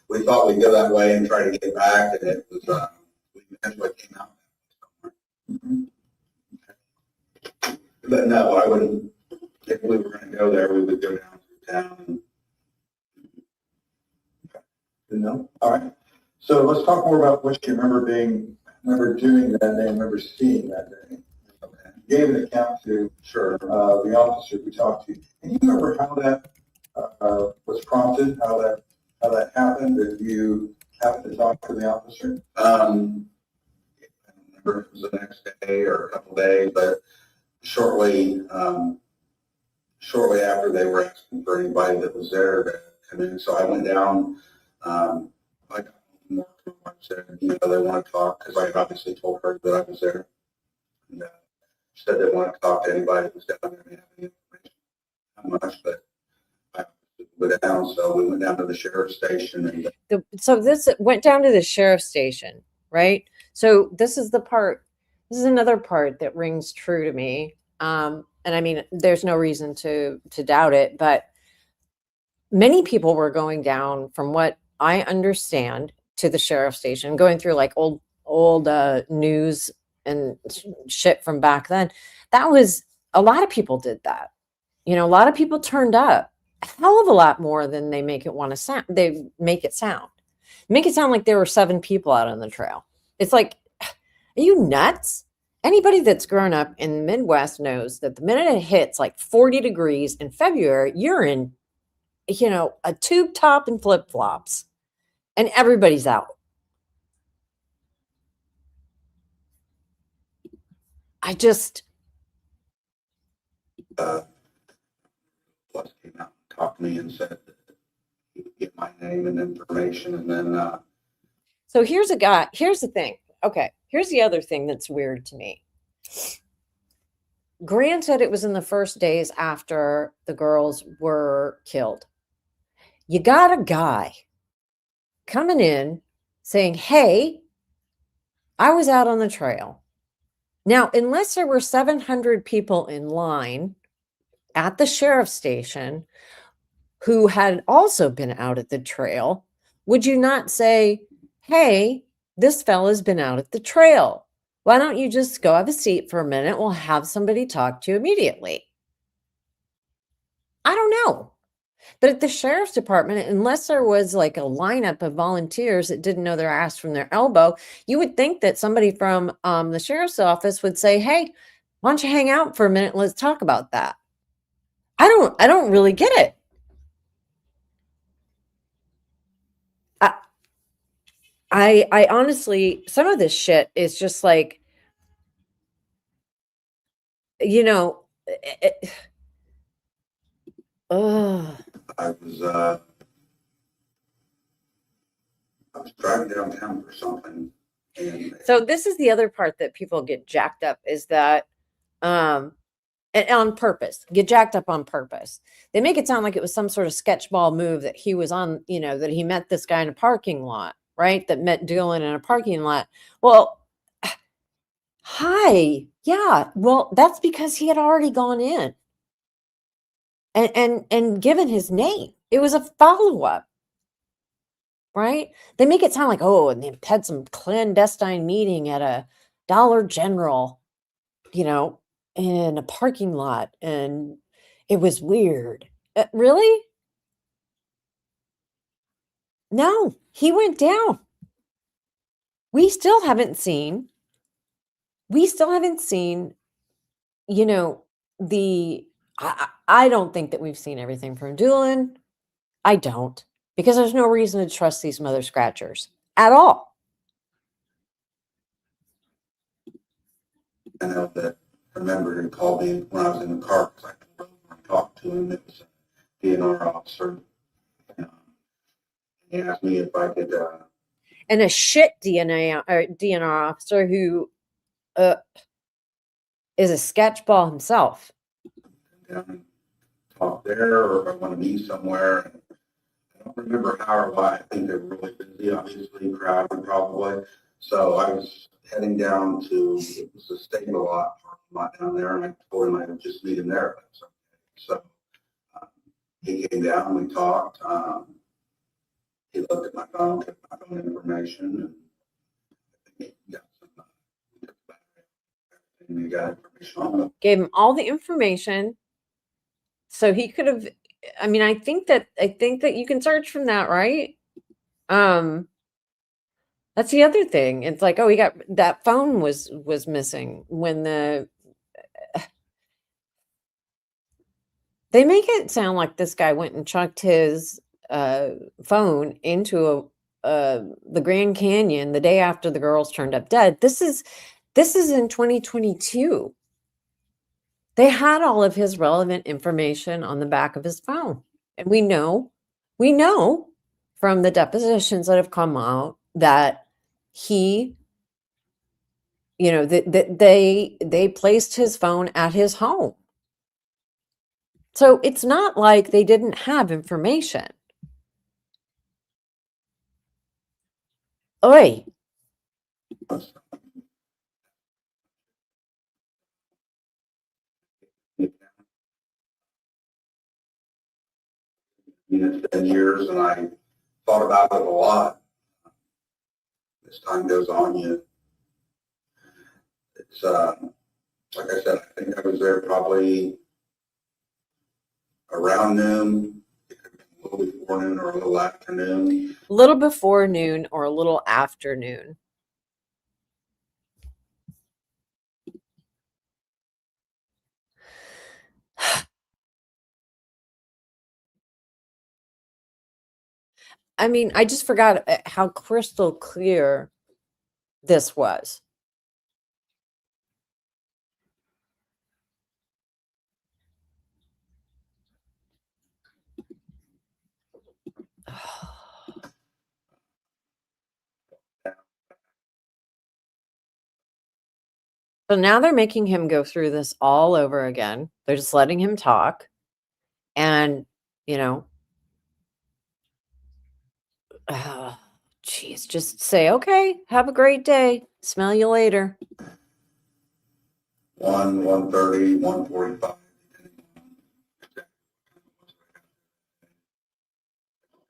We thought we'd go that way and try to get back, and it was we eventually came out somewhere. Mm-hmm. But no, I wouldn't. If we were going to go there, we would go down through town. Good enough. All right. So let's talk more about what you remember doing that day, remember seeing that day. Okay. You gave an account to the officer we talked to. Can you remember how that was prompted? How that happened? Did you happen to talk to the officer? I don't remember if it was the next day or a couple of days, but shortly after they were asking for anybody that was there to come in. So I went down. I got more to my wife said, they want to talk because I obviously told her that I was there. And she said they want to talk to anybody that was down there and have any information. Not much, but I went down. So we went down to the sheriff's station. And So this went down to the sheriff's station, right? So this is another part that rings true to me. And I mean, there's no reason to doubt it, but many people were going down, from what I understand, to the sheriff's station, going through like old news and shit from back then. That was, a lot of people did that. A lot of people turned up, a hell of a lot more than they make it sound. Make it sound like there were 7 people out on the trail. It's like, are you nuts? Anybody that's grown up in the Midwest knows that the minute it hits like 40 degrees in February, you're in, a tube top and flip-flops, and everybody's out. I just. Plus came out and talked to me and said that he would get my name and information, and then. So here's the thing. Okay, here's the other thing that's weird to me. Granted, it was in the first days after the girls were killed. You got a guy coming in saying, hey, I was out on the trail. Now, unless there were 700 people in line at the sheriff's station who had also been out at the trail, would you not say, hey, this fella's been out at the trail? Why don't you just go have a seat for a minute? We'll have somebody talk to you immediately. I don't know. But at the sheriff's department, unless there was like a lineup of volunteers that didn't know their ass from their elbow, you would think that somebody from the sheriff's office would say, hey, why don't you hang out for a minute? Let's talk about that. I don't really get it. I honestly, some of this shit is just like, I was I was driving downtown for something. And So this is the other part that people get jacked up is that, and on purpose, get jacked up on purpose. They make it sound like it was some sort of sketchball move that he was on, that he met this guy in a parking lot, right? That met Dylan in a parking lot. Well, hi. Yeah. Well, that's because he had already gone in and given his name. It was a follow-up, right? They make it sound like, oh, and they had some clandestine meeting at a Dollar General, in a parking lot, and it was weird. Really? No, he went down. We still haven't seen, the, I don't think that we've seen everything from Doolin. I don't, because there's no reason to trust these mother scratchers at all. I know that I remember he called me when I was in the car because I talked to him. It was a DNR officer. He asked me if I could. And a shit DNR officer who is a sketchball himself. Down and talk there, or if I want to be somewhere. I don't remember how or why. I think they're really busy, obviously, crowded probably. So I was heading down to, it was a stable lot down there, and I told him I would just meet him there. So he came down, we talked. He looked at my phone, took my phone information, and I think he got some, he got information on it. Gave him all the information. So he could have, I think that you can search from that, right? That's the other thing. It's like, oh, he got that phone was missing when they make it sound like this guy went and chucked his phone into the Grand Canyon the day after the girls turned up dead. This is in 2022. They had all of his relevant information on the back of his phone. And we know from the depositions that have come out that he, that they placed his phone at his home. So it's not like they didn't have information. Oi. It's been years, and I thought about it a lot. As time goes on, it's like I said, I think I was there probably around noon. It could have been a little before noon or a little after noon. A little before noon or a little after noon. I just forgot how crystal clear this was. So now they're making him go through this all over again. They're just letting him talk. And, geez, just say, okay, have a great day. Smell you later. 1:30, 1:45. I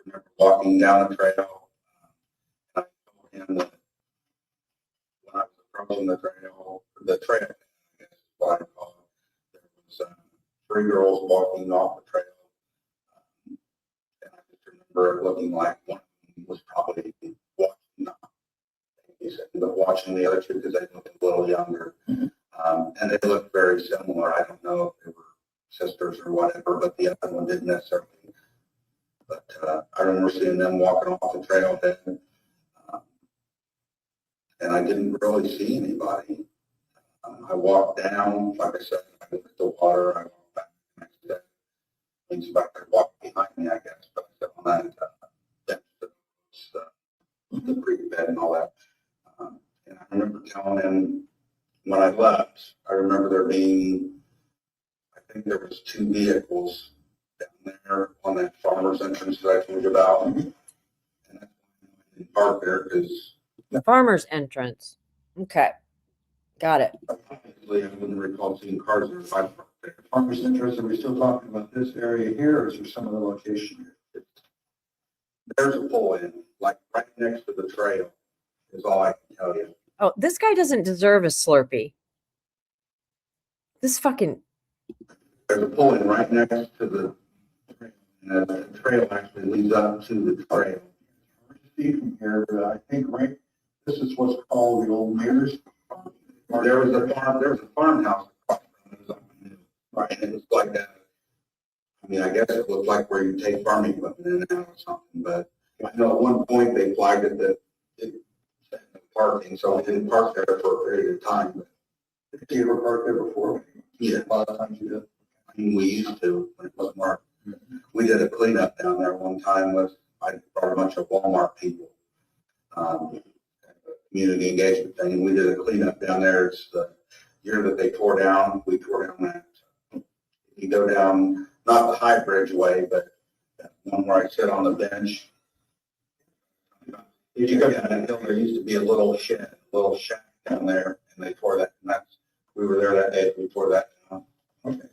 remember walking down the trail. I told him that when I was approaching the trail, I guess is what I call it, there was 3 girls walking off the trail. And I just remember it looking like one of them was probably watching the other 2 because they looked a little younger. And they looked very similar. I don't know if they were sisters or whatever, but the other one didn't necessarily. But I remember seeing them walking off the trailhead, and I didn't really see anybody. I walked down, like I said, I looked at the water. I walked back the next day. He's back there walking behind me, I guess. But on that bench that was think there was 2 vehicles down there on that farmer's entrance that I told you about. And that's why I didn't park there, because The farmer's entrance. Okay. Got it. obviously I wouldn't recall seeing cars there if I parked there. Farmers interest, are we still talking about this area here, or is there some other location here? There's a pull in, like right next to the trail, is all I can tell you. Oh, this guy doesn't deserve a Slurpee. This fucking. There's a pull in right next to the trail, and the trail actually leads up to the trail. See from here, but I think this is what's called the old Mears. There was a farmhouse across from it, right, and it was like that. I mean, I guess it looked like where you take farming equipment in and out or something, but I know at one point they flagged it that it said no parking, so I didn't park there for a period of time. But Did you ever park there before? yeah, A lot of times you did. I mean, we used to when it was marked. We did a cleanup down there one time I brought a bunch of Walmart people. Community engagement thing. We did a cleanup down there. It's the year that they tore down. We tore down that. You go down, not the High Bridge way, but that one where I sit on the bench. If you go down that hill, there used to be a little shed, a little shack down there, and they tore that. And we were there that day. We tore that down. Okay.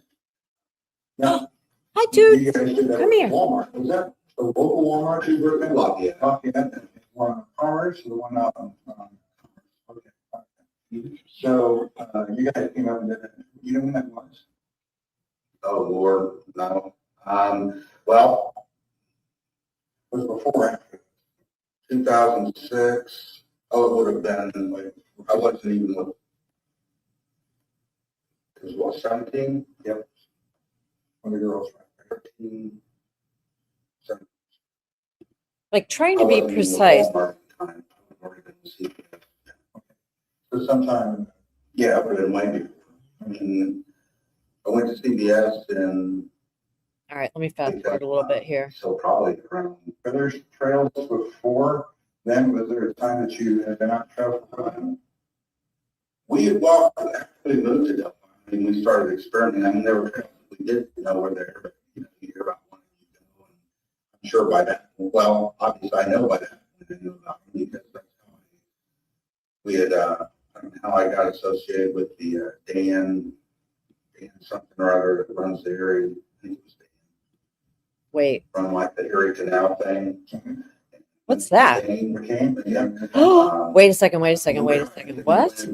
Now, Hi, dude. you guys did that Come with here. Walmart. Was that the local Walmart you worked in? Lafayette. Lafayette, one on Commerce, or the one out on okay. So, you guys came up and did it. You know when that was? Oh, Lord, no. Well, It was before or after? 2006. Oh, it would have been, like, I wasn't even with, it was what, 17? Yep. One of the girls, right? 13. Like trying I to be wasn't even with precise. Walmart at the time. I was already in CPS. So sometime, Yeah, it would have been way before. I mean, I went to CBS and. All right, let me fast forward a little bit here. So probably around, were there trails before then? Was there a time that you had been out traveling for them? we had walked, actually moved to Delphi. I mean, we started experimenting. I mean, there were trails that we did know were there, but you hear about one and you go. And I'm sure by that, well, obviously I know by that, I knew about them because that's how we had, I don't know how I got associated with the Dan something or other that runs the area. I think it was Dan. Wait, From like the Erie Canal thing. what's that? McCain? Yeah. Wait a second. Wait a second. What?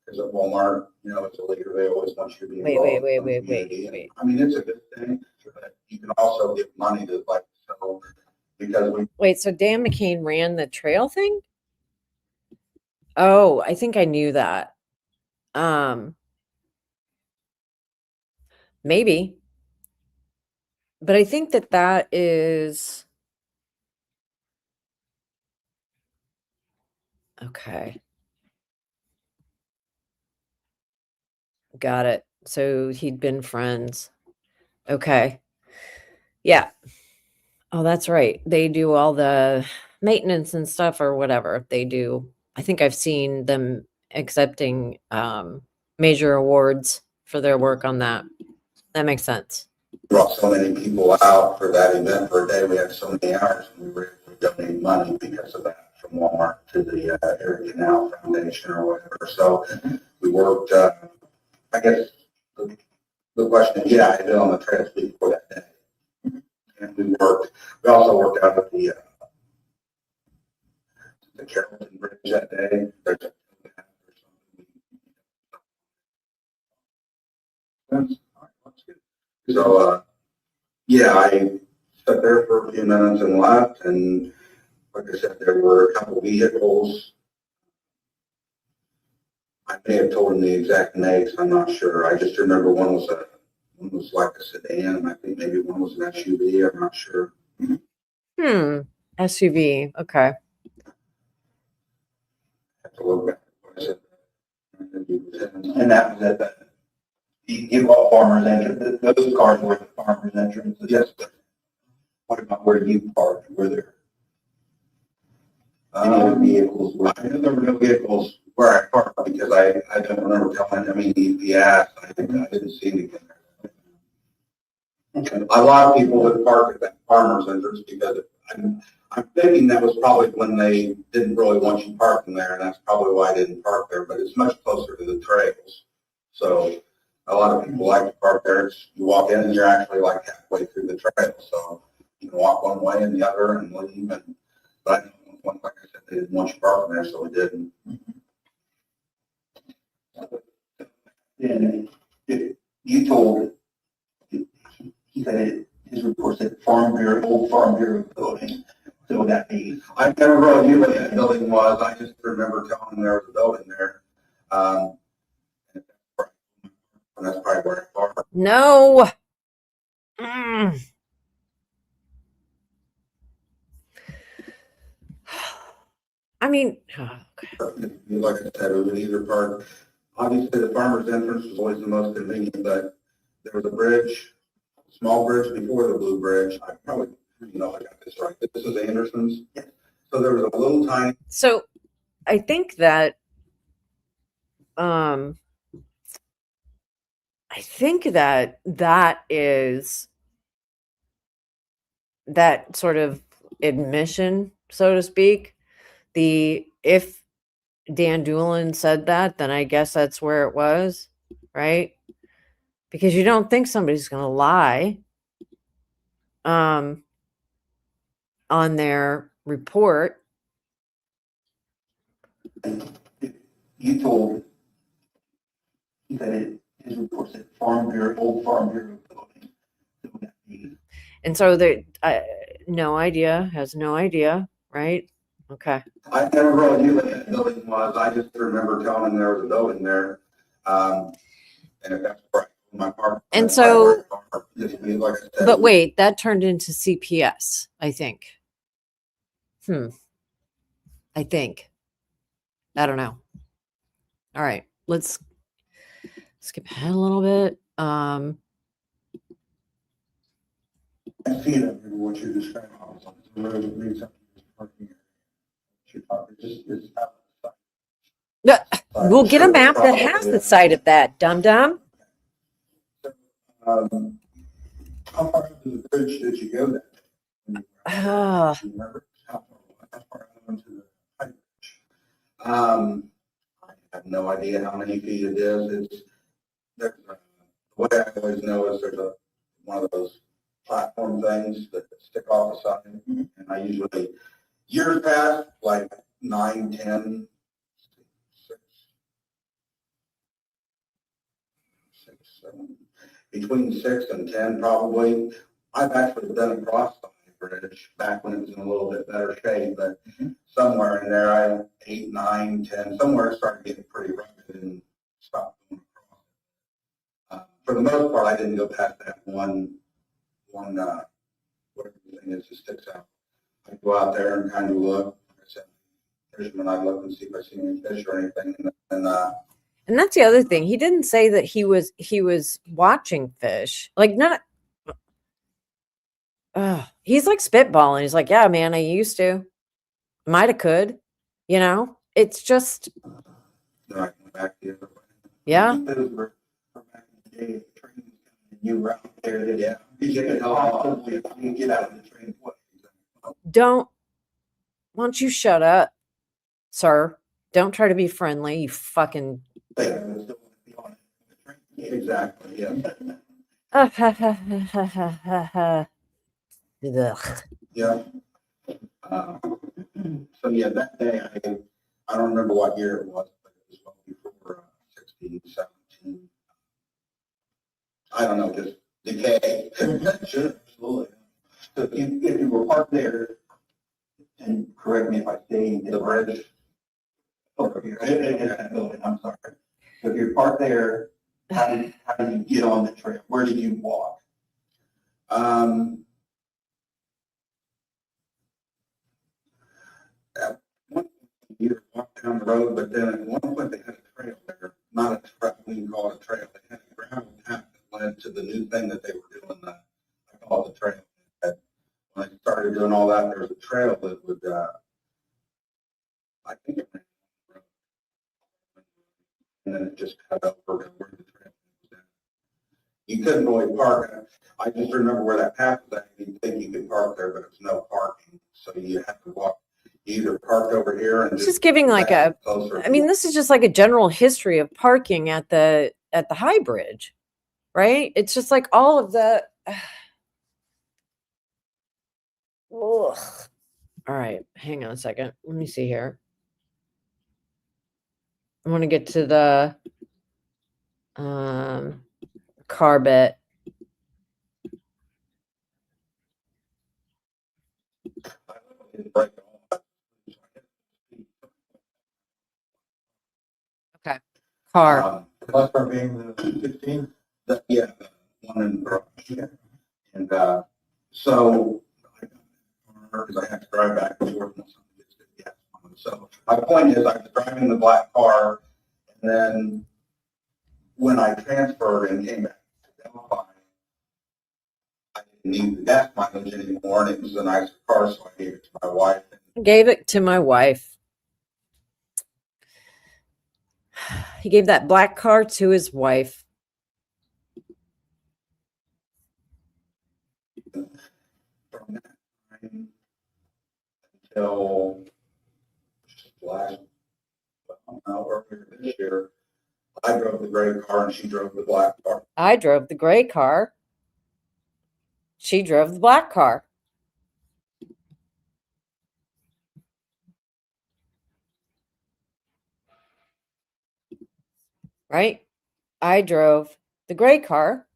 Because at Walmart, it's a leader. They always want you to be Wait, involved wait, in the wait, community. wait. I mean, it's a good thing, but you can also give money to like, so, because we, Wait, so Dan McCain ran the trail thing? Oh, I think I knew that. Maybe. But I think that is okay. Got it. So he'd been friends. Okay. Yeah. Oh, that's right. They do all the maintenance and stuff or whatever they do. I think I've seen them accepting major awards for their work on that. That makes sense. brought so many people out for that event for a day. We had so many hours and we were able to donate money because of that from Walmart to the Erie Canal Foundation or whatever. So we worked, I guess the question is, yeah, I did on the trails before that day. And we also worked out at the Carrollton Bridge that day. So, yeah, I sat there for a few minutes and left, and like I said, there were a couple vehicles. I may have told him the exact makes, I'm not sure. I just remember one was like a sedan, and I think maybe one was an SUV, I'm not sure. SUV. Okay. Have to look back at what I said. And that was at the, you bought farmer's entrance, those cars were the farmer's entrance. Yes. What about where you parked? Were there any Um, other vehicles? I know there were no vehicles where I parked because I don't remember telling, I mean, he asked, I didn't see anything there. Okay. A lot of people would park at that farmer's entrance because I'm thinking that was probably when they didn't really want you parking there, and that's probably why I didn't park there, but it's much closer to the trails. So a lot of people like to park there. You walk in and you're actually like halfway through the trail. So you can walk one way and the other and leave. But like I said, they didn't want you parking there, so we didn't. And you told, he said his report said old Farm Bureau building. So would that be? I never really knew what that building was. I just remember telling them there was a building there. And that's probably where I parked. No. I mean, Like I said, it was either park. Obviously, the farmer's entrance was always the most convenient, but there was a bridge, small bridge before the blue bridge. I probably, I got this right. This is Anderson's. Yeah. So there was a little tiny. so I think that that is that sort of admission, so to speak. If Dan Doolin said that, then I guess that's where it was, right? Because you don't think somebody's going to lie on their report. You told, he said his report said old Farm Bureau building. So would that be? And so they has no idea, right? Okay. I never really knew what that building was. I just remember telling them there was a building there. And if that's where my park. And so, Just like I said, but wait, that turned into CPS, I think. I think. I don't know. All right, let's skip ahead a little bit. I see that in what you're describing. The road leads up to this parking area. It's out of sight. We'll get a map that has the site of that, dum-dum. How far up to the bridge did you go that day? Do you remember how far out onto the high bridge? I have no idea how many feet it is. The way I always know is there's one of those platform things that stick off the side. Mm-hmm. And I usually, years past, like 9, 10, 6, 7, between 6 and 10 probably. I've actually done a cross bridge back when it was in a little bit better shape, but somewhere in there, I 8, 9, 10, somewhere it started getting pretty rugged and stopped going across. For the most part, I didn't go past that one whatever the thing is that sticks out. I go out there and kind of look. Like I said, fisherman, I look and see if I see any fish or anything. And that's the other thing. He didn't say that he was watching fish. Like not. He's like spitballing. He's like, yeah, man, I used to. Might have could. It's just. Back the other way. Yeah. Those were back in the day. The train you were out there. Yeah. You can get out of the train. Why don't you shut up, sir? Don't try to be friendly, you fucking. Exactly. Yeah. Yeah. So yeah, that day I don't remember what year it was, but it was well before 16, 17. I don't know, just decay. Sure, absolutely. So if you were parked there, and correct me if I say The bridge. over here, in that building, I'm sorry. So if you're parked there, how did you get on the trail? Where did you walk? At one point, you walk down the road, but then at one point they had a trail there. Not a trail, we can call it a trail. They had a gravel path that led to the new thing that they were doing. I call it the trail. When I started doing all that, there was a trail that would, I think it ran. you couldn't really park. I just remember where that path was at. You'd think you could park there, but it's no parking. So you have to walk, you either park over here and It's just giving like a, closer. I mean, this is just like a general history of parking at the high bridge, right? It's just like all of the, ugh. All right, hang on a second. Let me see here. I want to get to the car bit. Okay. Car. The last car being the 16? Yeah, the one in the garage. Yeah. And so, because I have to drive back and forth when something gets to the gas pump. So my point is, I was driving the black car, and then when I transferred and came back to Delphi, I didn't need the gas mileage anymore, and it was a nicer car, so I gave it to my wife. Gave it to my wife. He gave that black car to his wife. From that time until last, earlier this year, I drove the gray car and she drove the black car. I drove the gray car. She drove the black car. Right? I drove the gray car.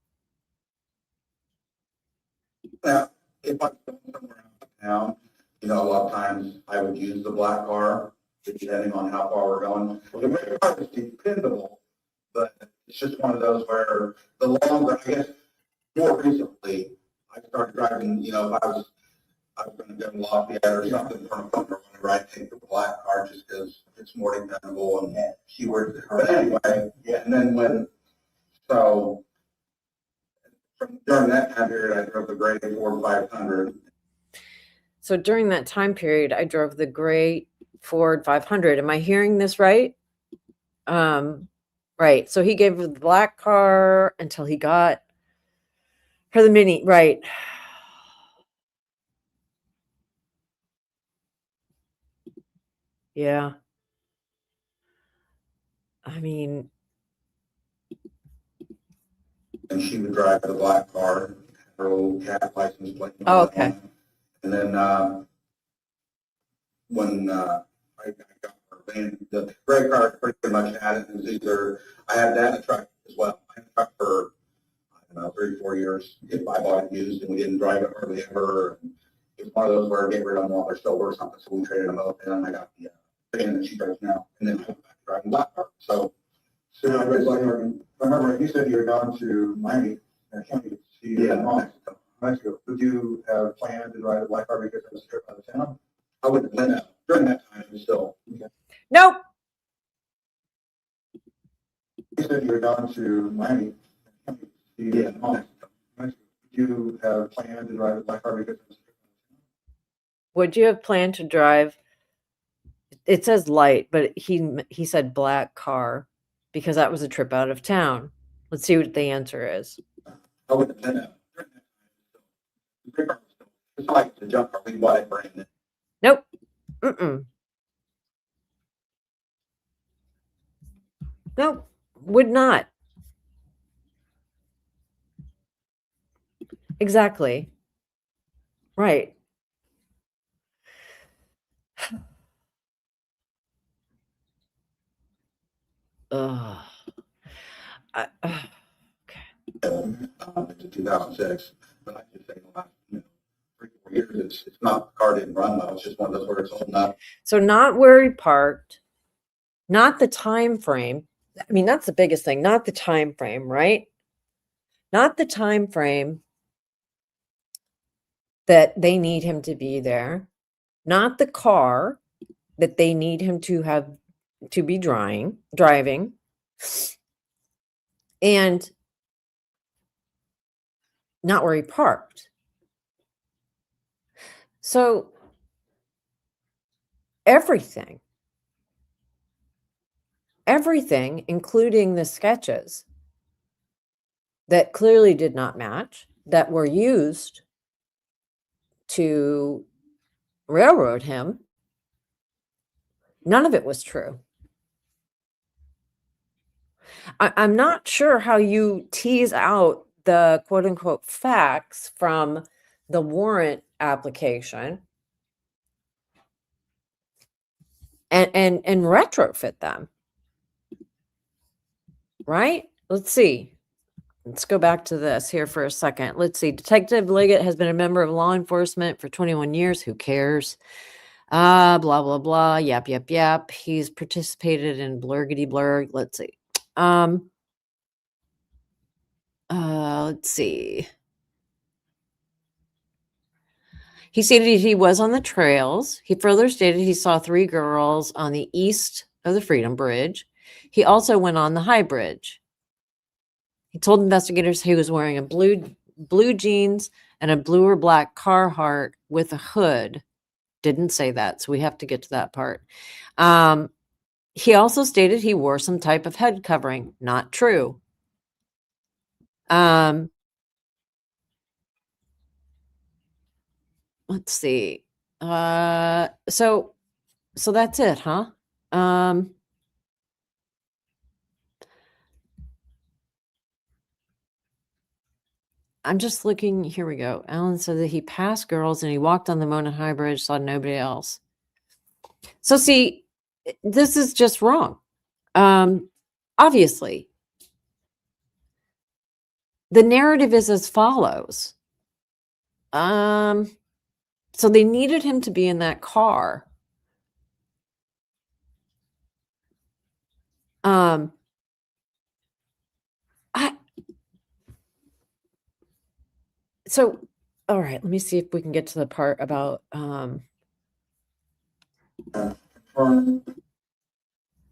Now, if I'm going somewhere out of town, a lot of times I would use the black car, depending on how far we're going. The gray car is dependable, but it's just one of those where the longer, I guess, more recently, I started driving, if I was going to go to Lafayette or something from a or whatever, I'd take the black car just because it's more dependable and fewer. But anyway, yeah, and then during that time period, I drove the gray Ford 500. So during that time period, I drove the gray Ford 500. Am I hearing this right? Right. So he gave her the black car until he got her the Mini. Right. Yeah. I mean, And she would drive the black car, her old cat license plate. Oh, okay. And then when I got her van, the gray car pretty much had it. It was either, I had that in a truck as well. I had a truck for, 3-4 years. If I bought it used and we didn't drive it hardly ever. It was one of those where get rid of them while they're still worth something, so we traded them up. And then I got the van that she drives now. And then I went back to driving black car. So I remember you said you were gone to Miami and County to see Mexico. Would you have planned to drive the black car because it was a trip out of town? I wouldn't have done that during that time. It was still. nope. You said you were gone to Miami and County to see Mexico. Would you have planned to drive the black car because it was a trip out of town? Would you have planned to drive? It says light, but he said black car because that was a trip out of town. Let's see what the answer is. I wouldn't have done that during that time. It's like the junk car we bought it brand new. Nope. Mm-mm. Nope. Would not. Exactly. Right. Ugh. Into 2006, but I just say the last 3-4 years, it's not the car didn't run well. It's just one of those where it's holding up. So not where he parked, not the time frame. I mean, that's the biggest thing. Not the time frame, right? Not the time frame that they need him to be there. Not the car that they need him to be driving. And not where he parked. So everything, including the sketches, that clearly did not match, that were used to railroad him. None of it was true. I'm not sure how you tease out the quote unquote facts from the warrant application and retrofit them. Right? Let's see. Let's go back to this here for a second. Let's see. Detective Liggett has been a member of law enforcement for 21 years. Who cares? Blah, blah, blah. Yap, yap, yap. He's participated in blurgity blur. Let's see. Let's see. He stated he was on the trails. He further stated he saw 3 girls on the east of the Freedom Bridge. He also went on the High Bridge. He told investigators he was wearing a blue jeans and a blue or black Carhartt with a hood. Didn't say that, so we have to get to that part. He also stated he wore some type of head covering. Not true. Let's see. So that's it, huh? I'm just looking. Here we go. Alan said that he passed girls and he walked on the Mona High Bridge, saw nobody else. So see, this is just wrong. Obviously, the narrative is as follows. So they needed him to be in that car. So, all right, let me see if we can get to the part about, let's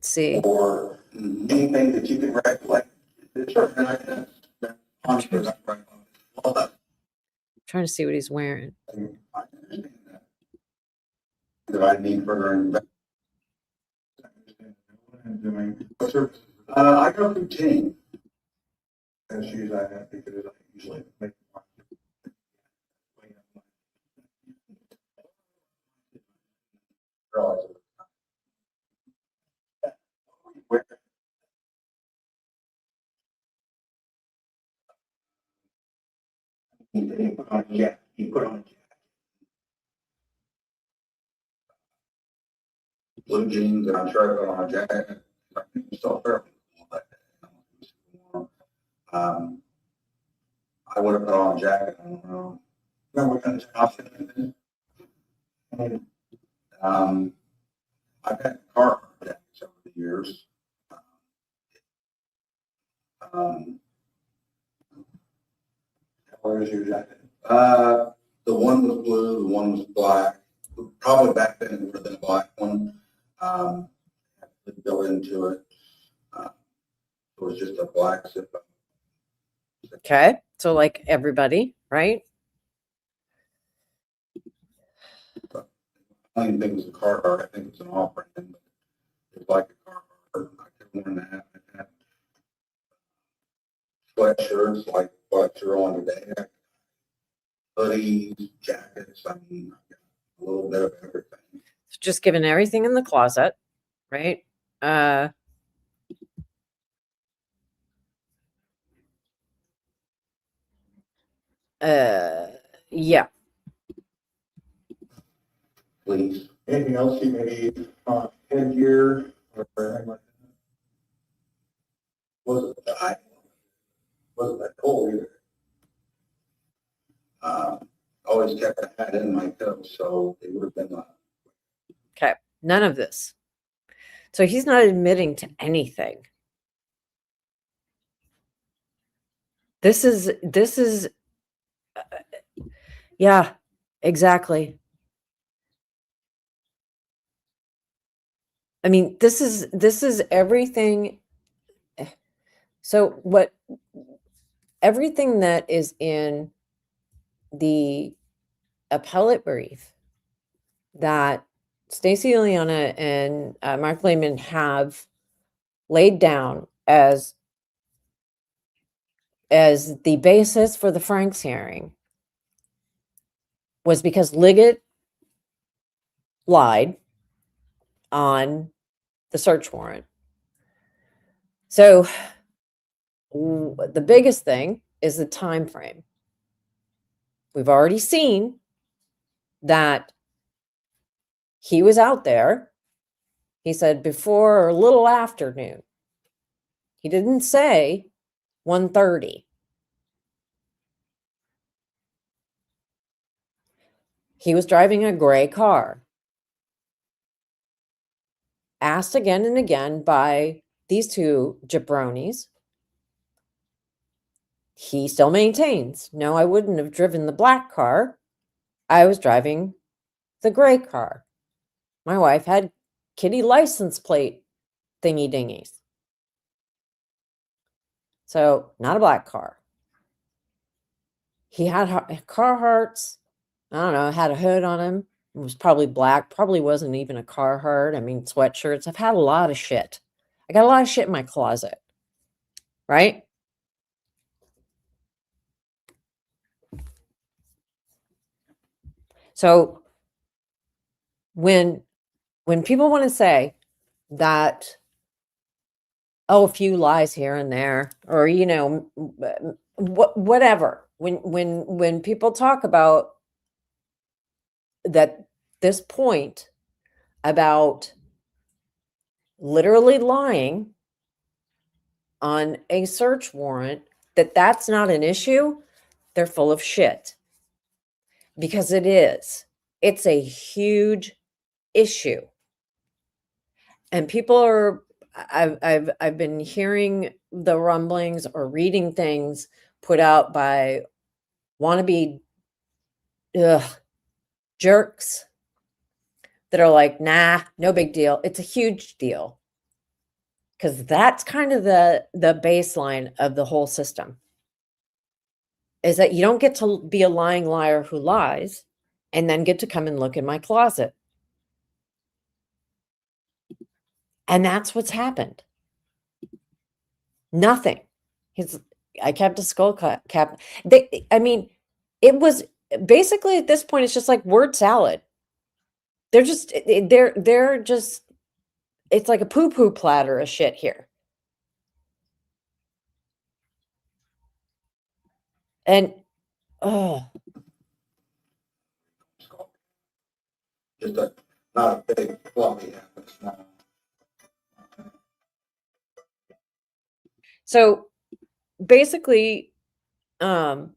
see. Or anything that you can recollect. Trying to see what he's wearing. That I need further investigation. I go through team. And she's, I think it is, I usually make. He put on a jacket. Blue jeans and I'm sure I put on a jacket. Still fair. I would have put on a jacket. I don't know. No, what kind of outfit is it? I've had car jackets over the years. Where is your jacket? The one was blue, the one was black. Probably back then it would have been a black one. Go into it. It was just a black zip. Okay, so like everybody, right? I don't even think it was a Carhartt. I think it was an off-brand, but it was like a Carhartt. I could have worn that. I had sweatshirts, like what you're on today. Hoodies, jackets. I mean, a little bit of everything. Just given everything in the closet, right? Yeah. Please. Anything else you may need, headgear or anything like that? Wasn't that cold either. Always kept a hat in my coat, so it would have been Okay, none of this. So he's not admitting to anything. This is yeah, exactly. I mean, this is everything. So everything that is in the appellate brief that Stacey Ileana and Mark Lehman have laid down as as the basis for the Franks hearing was because Liggett lied on the search warrant. So the biggest thing is the time frame. We've already seen that he was out there. He said before or a little after noon. He didn't say 1:30. He was driving a gray car. Asked again and again by these two jabronis. He still maintains, no, I wouldn't have driven the black car. I was driving the gray car. My wife had kitty license plate thingy dingies. So, not a black car. He had Carhartts. I don't know, had a hood on him. It was probably black. Probably wasn't even a Carhartt. I mean, sweatshirts. I've had a lot of shit. I got a lot of shit in my closet. Right? So, when people want to say that, oh, a few lies here and there, or whatever, when people talk about that, this point about literally lying on a search warrant, that's not an issue, they're full of shit, because it is. It's a huge issue. And people are, I've been hearing the rumblings or reading things put out by wannabe jerks that are like, nah, no big deal. It's a huge deal. Because that's kind of the baseline of the whole system, is that you don't get to be a lying liar who lies and then get to come and look in my closet. And that's what's happened. Nothing. I kept a skull cap. It was basically at this point, it's just like word salad. They're just, it's like a poo-poo platter of shit here. And, Just not a big fluffy small. So basically, is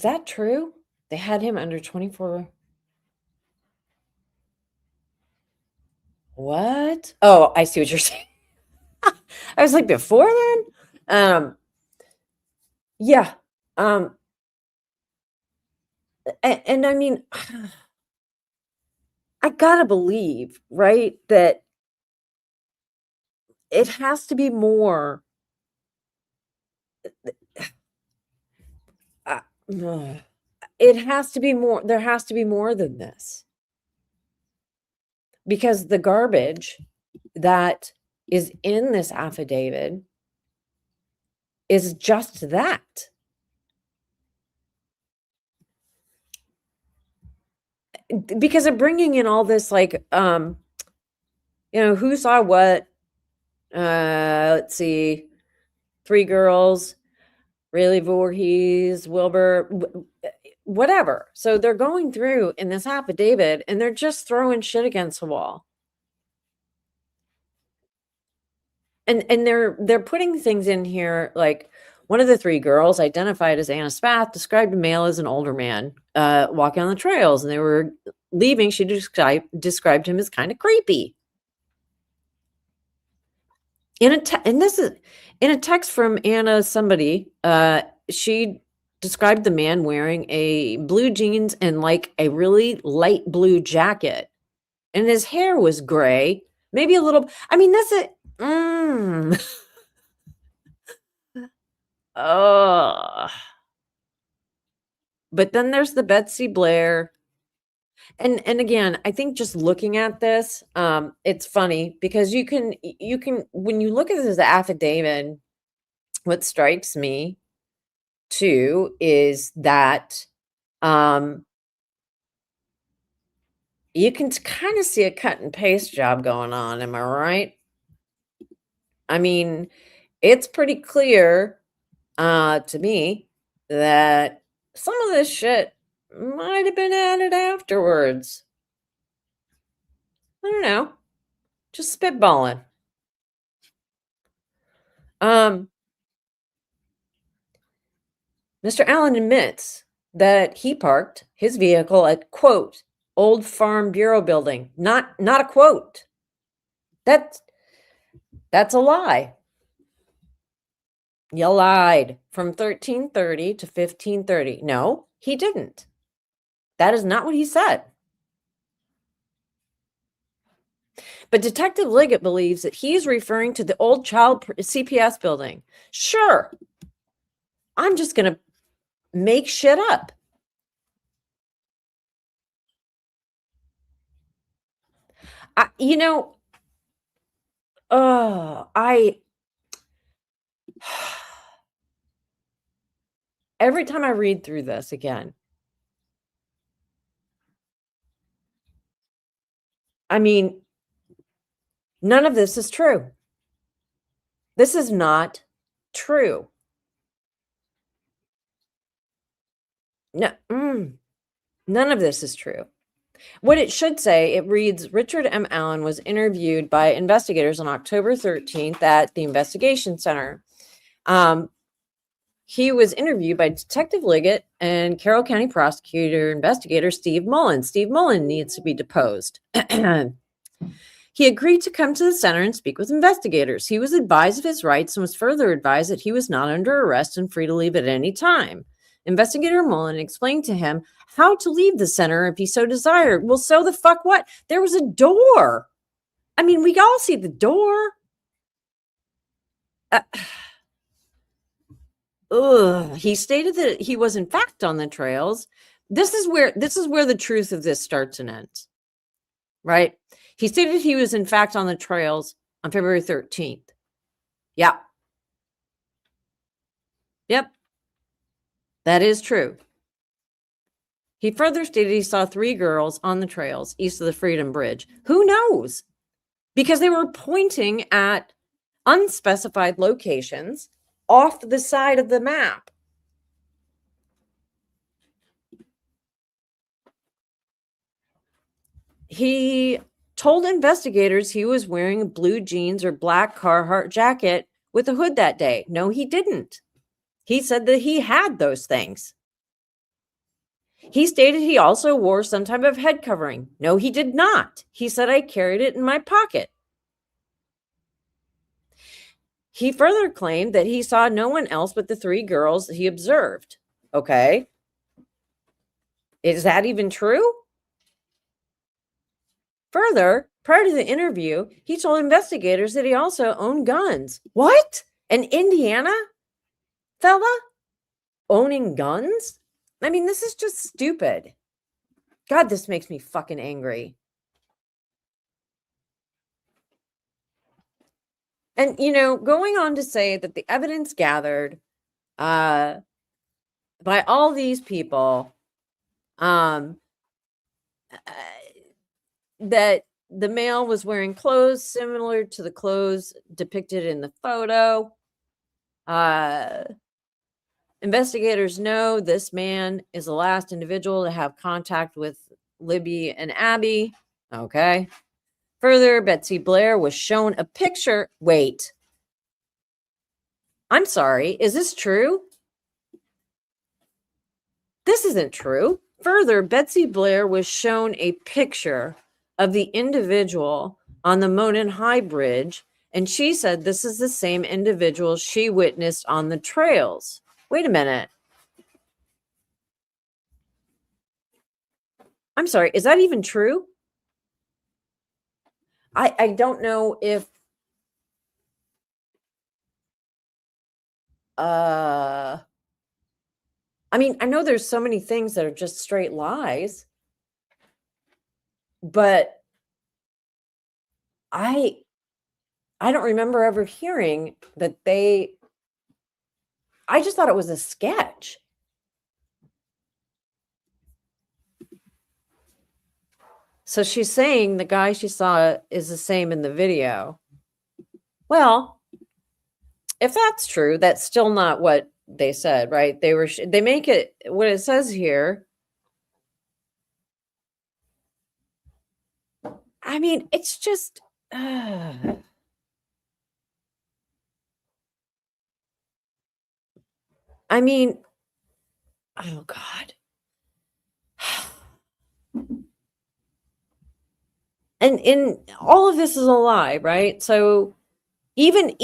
that true? They had him under 24. What? Oh, I see what you're saying. I was like, before then? Yeah. And I mean, I gotta believe, right, that it has to be more. It has to be more. There has to be more than this. Because the garbage that is in this affidavit is just that. Because they're bringing in all this, like, who saw what? Let's see, 3 girls, Rayleigh Voorhees, Wilbur, whatever. So they're going through in this affidavit and they're just throwing shit against the wall. And they're putting things in here, like one of the 3 girls identified as Anna Spath described a male as an older man walking on the trails, and they were leaving. She described him as kind of creepy. And this is in a text from Anna somebody, she described the man wearing a blue jeans and like a really light blue jacket, and his hair was gray, maybe a little. I mean, that's it. Oh. But then there's the Betsy Blair And again, I think just looking at this, it's funny because you can when you look at this affidavit, what strikes me too is that you can kind of see a cut and paste job going on. Am I right? I mean, it's pretty clear to me that some of this shit might have been added afterwards. I don't know. Just spitballing. Mr. Allen admits that he parked his vehicle at, quote, Old Farm Bureau building. Not a quote. That's a lie. You lied from 1330 to 1530. No, he didn't. That is not what he said. But Detective Liggett believes that he's referring to the old child CPS building. Sure. I'm just going to make shit up. Every time I read through this again, I mean, none of this is true. This is not true. No, none of this is true. What it should say, it reads, Richard M. Allen was interviewed by investigators on October 13th at the investigation center. He was interviewed by Detective Liggett and Carroll County prosecutor investigator Steve Mullen. Steve Mullen needs to be deposed. He agreed to come to the center and speak with investigators. He was advised of his rights and was further advised that he was not under arrest and free to leave at any time. Investigator Mullen explained to him how to leave the center if he so desired. Well, so the fuck what? There was a door. I mean, we all see the door. He stated that he was in fact on the trails. This is where the truth of this starts and ends. Right? He stated he was in fact on the trails on February 13th. Yeah. Yep. That is true. He further stated he saw 3 girls on the trails east of the Freedom Bridge. Who knows? Because they were pointing at unspecified locations off the side of the map. He told investigators he was wearing blue jeans or black Carhartt jacket with a hood that day. No, he didn't. He said that he had those things. He stated he also wore some type of head covering. No, he did not. He said, I carried it in my pocket. He further claimed that he saw no one else but the 3 girls he observed. Okay. Is that even true? Further, prior to the interview, he told investigators that he also owned guns. What? An Indiana fella owning guns? I mean, this is just stupid. God, this makes me fucking angry. And, going on to say that the evidence gathered by all these people, that the male was wearing clothes similar to the clothes depicted in the photo. Investigators know this man is the last individual to have contact with Libby and Abby. Okay. Further, Betsy Blair was shown a picture. Wait. I'm sorry. Is this true? This isn't true. Further, Betsy Blair was shown a picture of the individual on the Monon High Bridge, and she said this is the same individual she witnessed on the trails. Wait a minute. I'm sorry. Is that even true? I don't know if I mean, I know there's so many things that are just straight lies. but I don't remember ever hearing that I just thought it was a sketch. So she's saying the guy she saw is the same in the video. Well, if that's true, that's still not what they said, right? They make it what it says here. I mean, it's just I mean, oh God. And in all of this is a lie, right? So even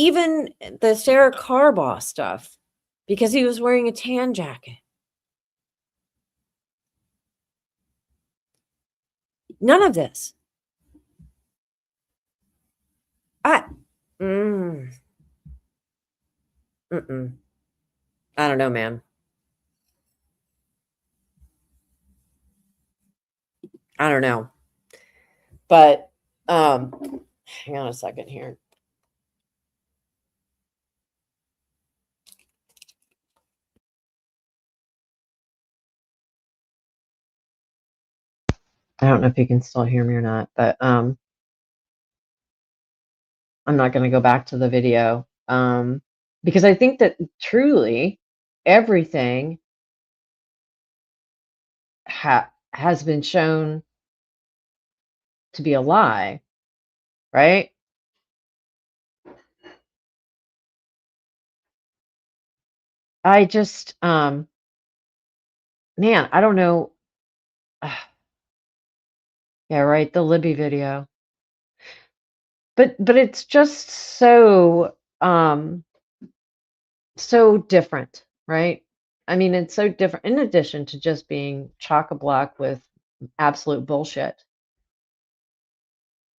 the Sarah Carbaugh stuff, because he was wearing a tan jacket. None of this. I don't know, man. I don't know. But hang on a second here. I don't know if you can still hear me or not, but I'm not going to go back to the video because I think that truly everything has been shown to be a lie, right? I just man, I don't know. Yeah, right, the Libby video. But it's just so so different, right? I mean, it's so different in addition to just being chock-a-block with absolute bullshit.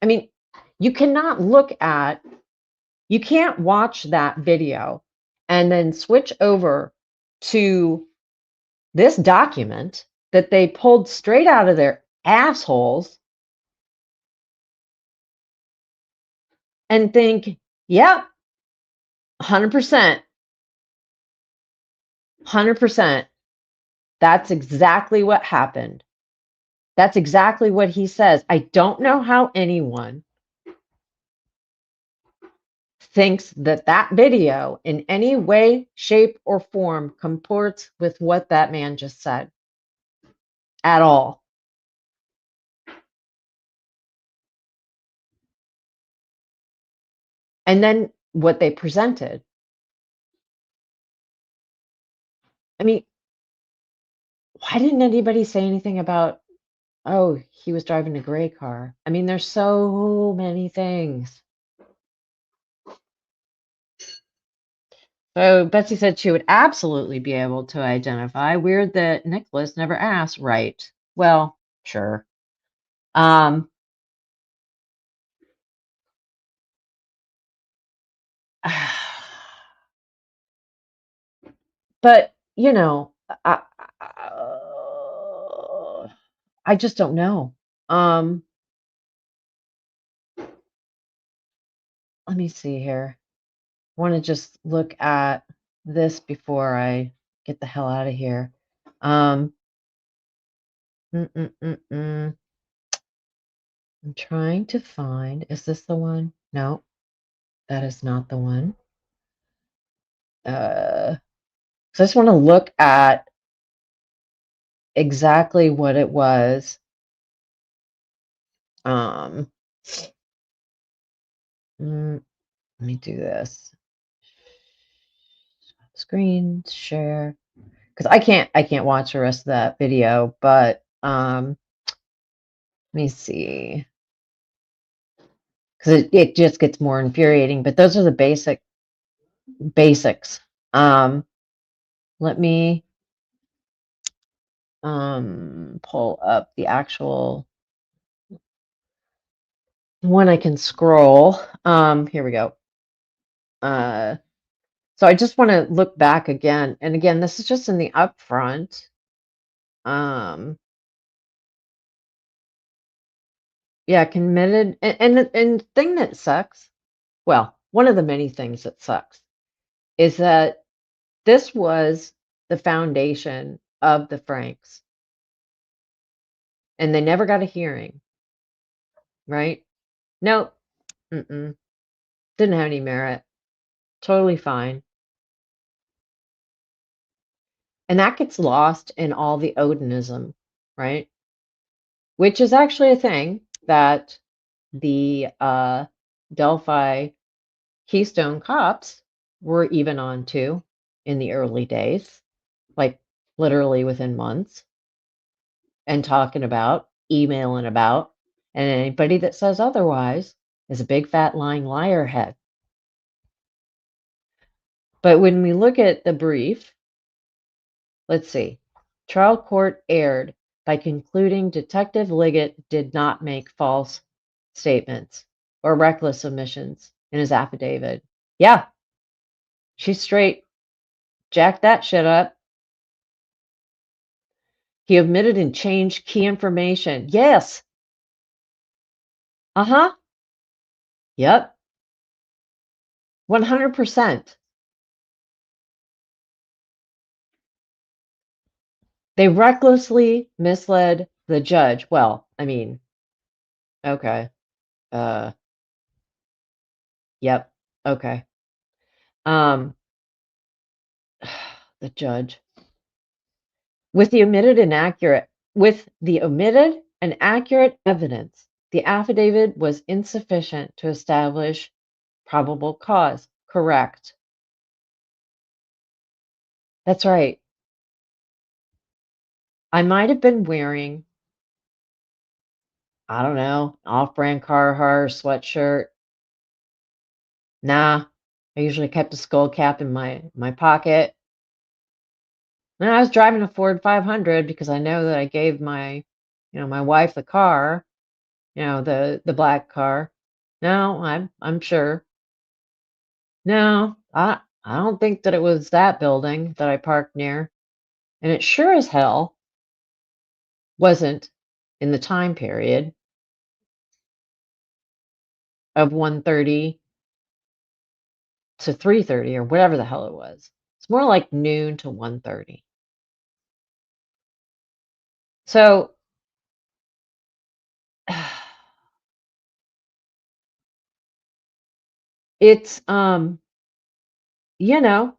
I mean, you can't watch that video and then switch over to this document that they pulled straight out of their assholes and think, yep, 100%, 100%. That's exactly what happened. That's exactly what he says. I don't know how anyone thinks that that video in any way, shape, or form comports with what that man just said at all. And then what they presented. I mean, why didn't anybody say anything about, oh, he was driving a gray car? I mean, there's so many things. So Betsy said she would absolutely be able to identify. Weird that Nicholas never asked. Right. Well, sure. But, you know, I just don't know. Let me see here. I want to just look at this before I get the hell out of here. I'm trying to find, is this the one? No, that is not the one. So I just want to look at exactly what it was. Let me do this. Screen share, because I can't watch the rest of that video, but let me see, because it just gets more infuriating. But those are the basics. Let me pull up the actual one I can scroll. Here we go. So I just want to look back again. And again, this is just in the upfront. Yeah, committed. And the thing that sucks, well, one of the many things that sucks is that this was the foundation of the Franks, and they never got a hearing, right? Nope. Mm-mm. Didn't have any merit. Totally fine. And that gets lost in all the Odinism, right? Which is actually a thing that the Delphi Keystone cops were even on to in the early days, like literally within months, and talking about, emailing about, and anybody that says otherwise is a big fat lying liar head. But when we look at the brief, let's see. Trial court erred by concluding Detective Liggett did not make false statements or reckless omissions in his affidavit. Yeah, she's straight. Jack that shit up. He omitted and changed key information. Yes. Uh-huh. Yep. 100%. They recklessly misled the judge. Well, I mean, okay. Uh, yep. Okay. Um, the judge. With the omitted and accurate evidence, the affidavit was insufficient to establish probable cause. Correct. That's right. I might have been wearing, I don't know, off-brand Carhartt sweatshirt. Nah, I usually kept a skull cap in my pocket. And I was driving a Ford 500 because I know that I gave my wife the car, the black car. No, I'm sure. No, I don't think that it was that building that I parked near. And it sure as hell wasn't in the time period of 1:30 to 3:30 or whatever the hell it was. It's more like noon to 1:30. So it's you know,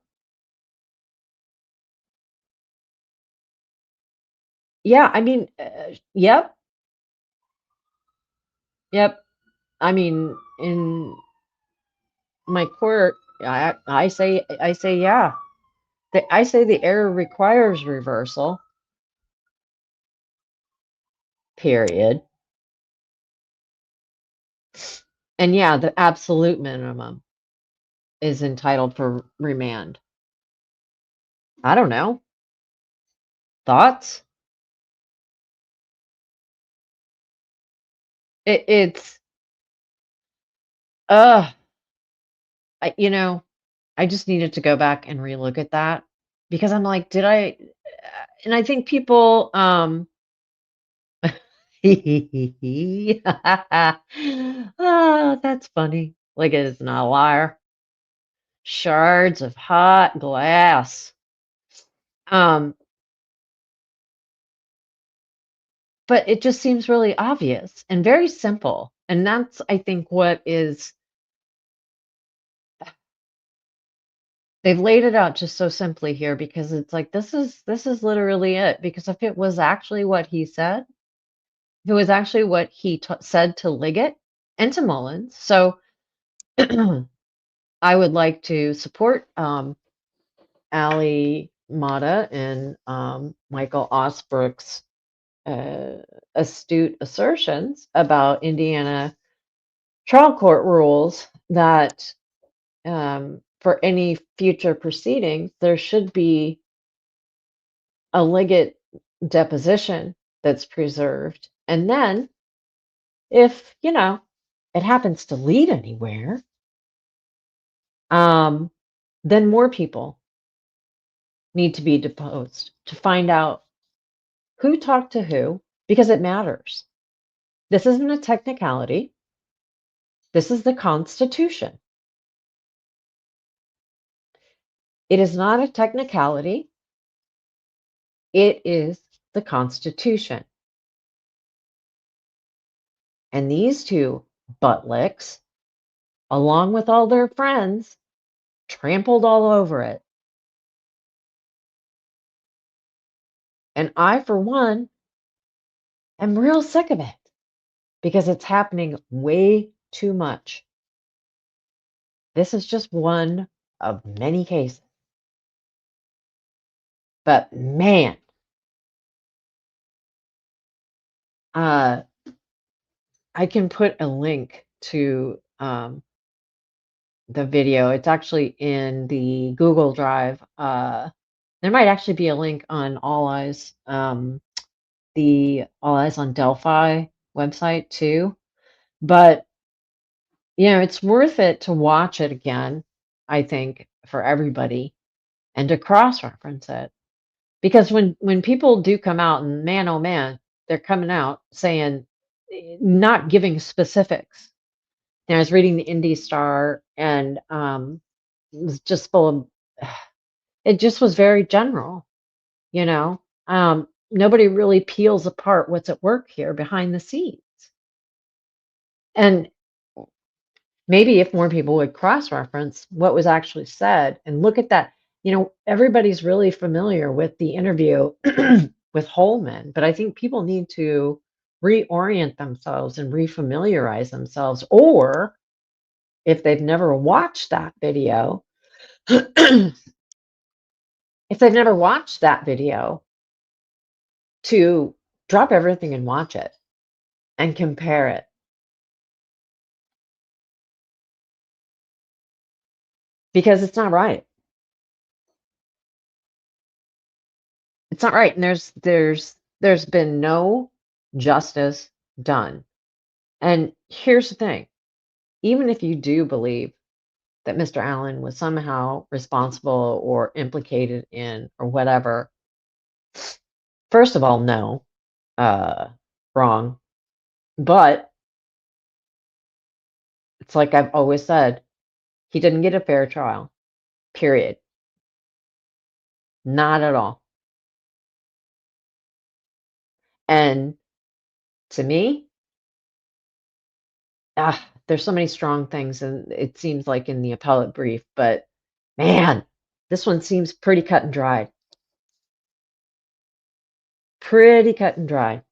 yeah, I mean, yep, yep. I mean, in my court, I say yeah. I say the error requires reversal. Period. And yeah, the absolute minimum is entitled for remand. I don't know. Thoughts? It's uh I just needed to go back and relook at that because I'm like, did I and I think people oh, that's funny. Like it is not a liar. Shards of hot glass. Um, but it just seems really obvious and very simple. And that's, I think, what is they've laid it out just so simply here because it's like this is literally it. Because if it was actually what he said, if it was actually what he said to Liggett and to Mullins, so I would like to support Ali Mata and Michael Osbrook's uh, astute assertions about Indiana trial court rules that for any future proceedings, there should be a Liggett deposition that's preserved. And then, if, it happens to lead anywhere, um, then more people need to be deposed to find out who talked to who, because it matters. This isn't a technicality. This is the Constitution. It is not a technicality. It is the Constitution. And these two butt licks, along with all their friends, trampled all over it. And I, for one, am real sick of it because it's happening way too much. This is just one of many cases. But man, I can put a link to the video. It's actually in the Google Drive. There might actually be a link on All Eyes, the All Eyes on Delphi website too. But it's worth it to watch it again, I think, for everybody, and to cross-reference it. Because when people do come out, and man, oh man, they're coming out saying, not giving specifics. And I was reading the Indy Star, and it was just full of, it just was very general, Nobody really peels apart what's at work here behind the scenes. And maybe if more people would cross-reference what was actually said and look at that, everybody's really familiar with the interview with Holman, but I think people need to reorient themselves and refamiliarize themselves, or if they've never watched that video, to drop everything and watch it and compare it. Because it's not right. It's not right. And there's been no justice done. And here's the thing. Even if you do believe that Mr. Allen was somehow responsible or implicated in or whatever, first of all, no. Wrong. But it's like I've always said, he didn't get a fair trial. Period. Not at all. And to me, there's so many strong things, and it seems like in the appellate brief, but man, this one seems pretty cut and dry. Pretty cut and dry.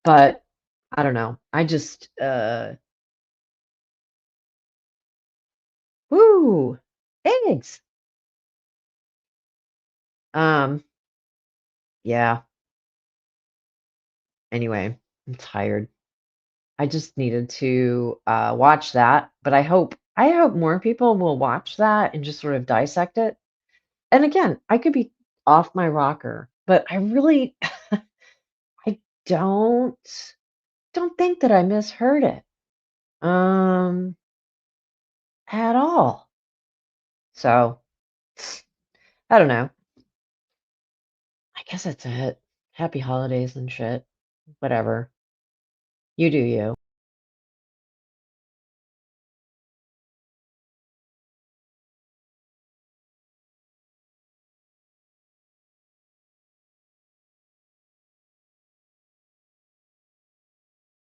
But I don't know. I just woo, eggs. Yeah. Anyway, I'm tired. I just needed to watch that, but I hope more people will watch that and just sort of dissect it. And again, I could be off my rocker, but I really I don't think that I misheard it. At all. So, I don't know. I guess that's it. Happy holidays and shit. Whatever. You do you.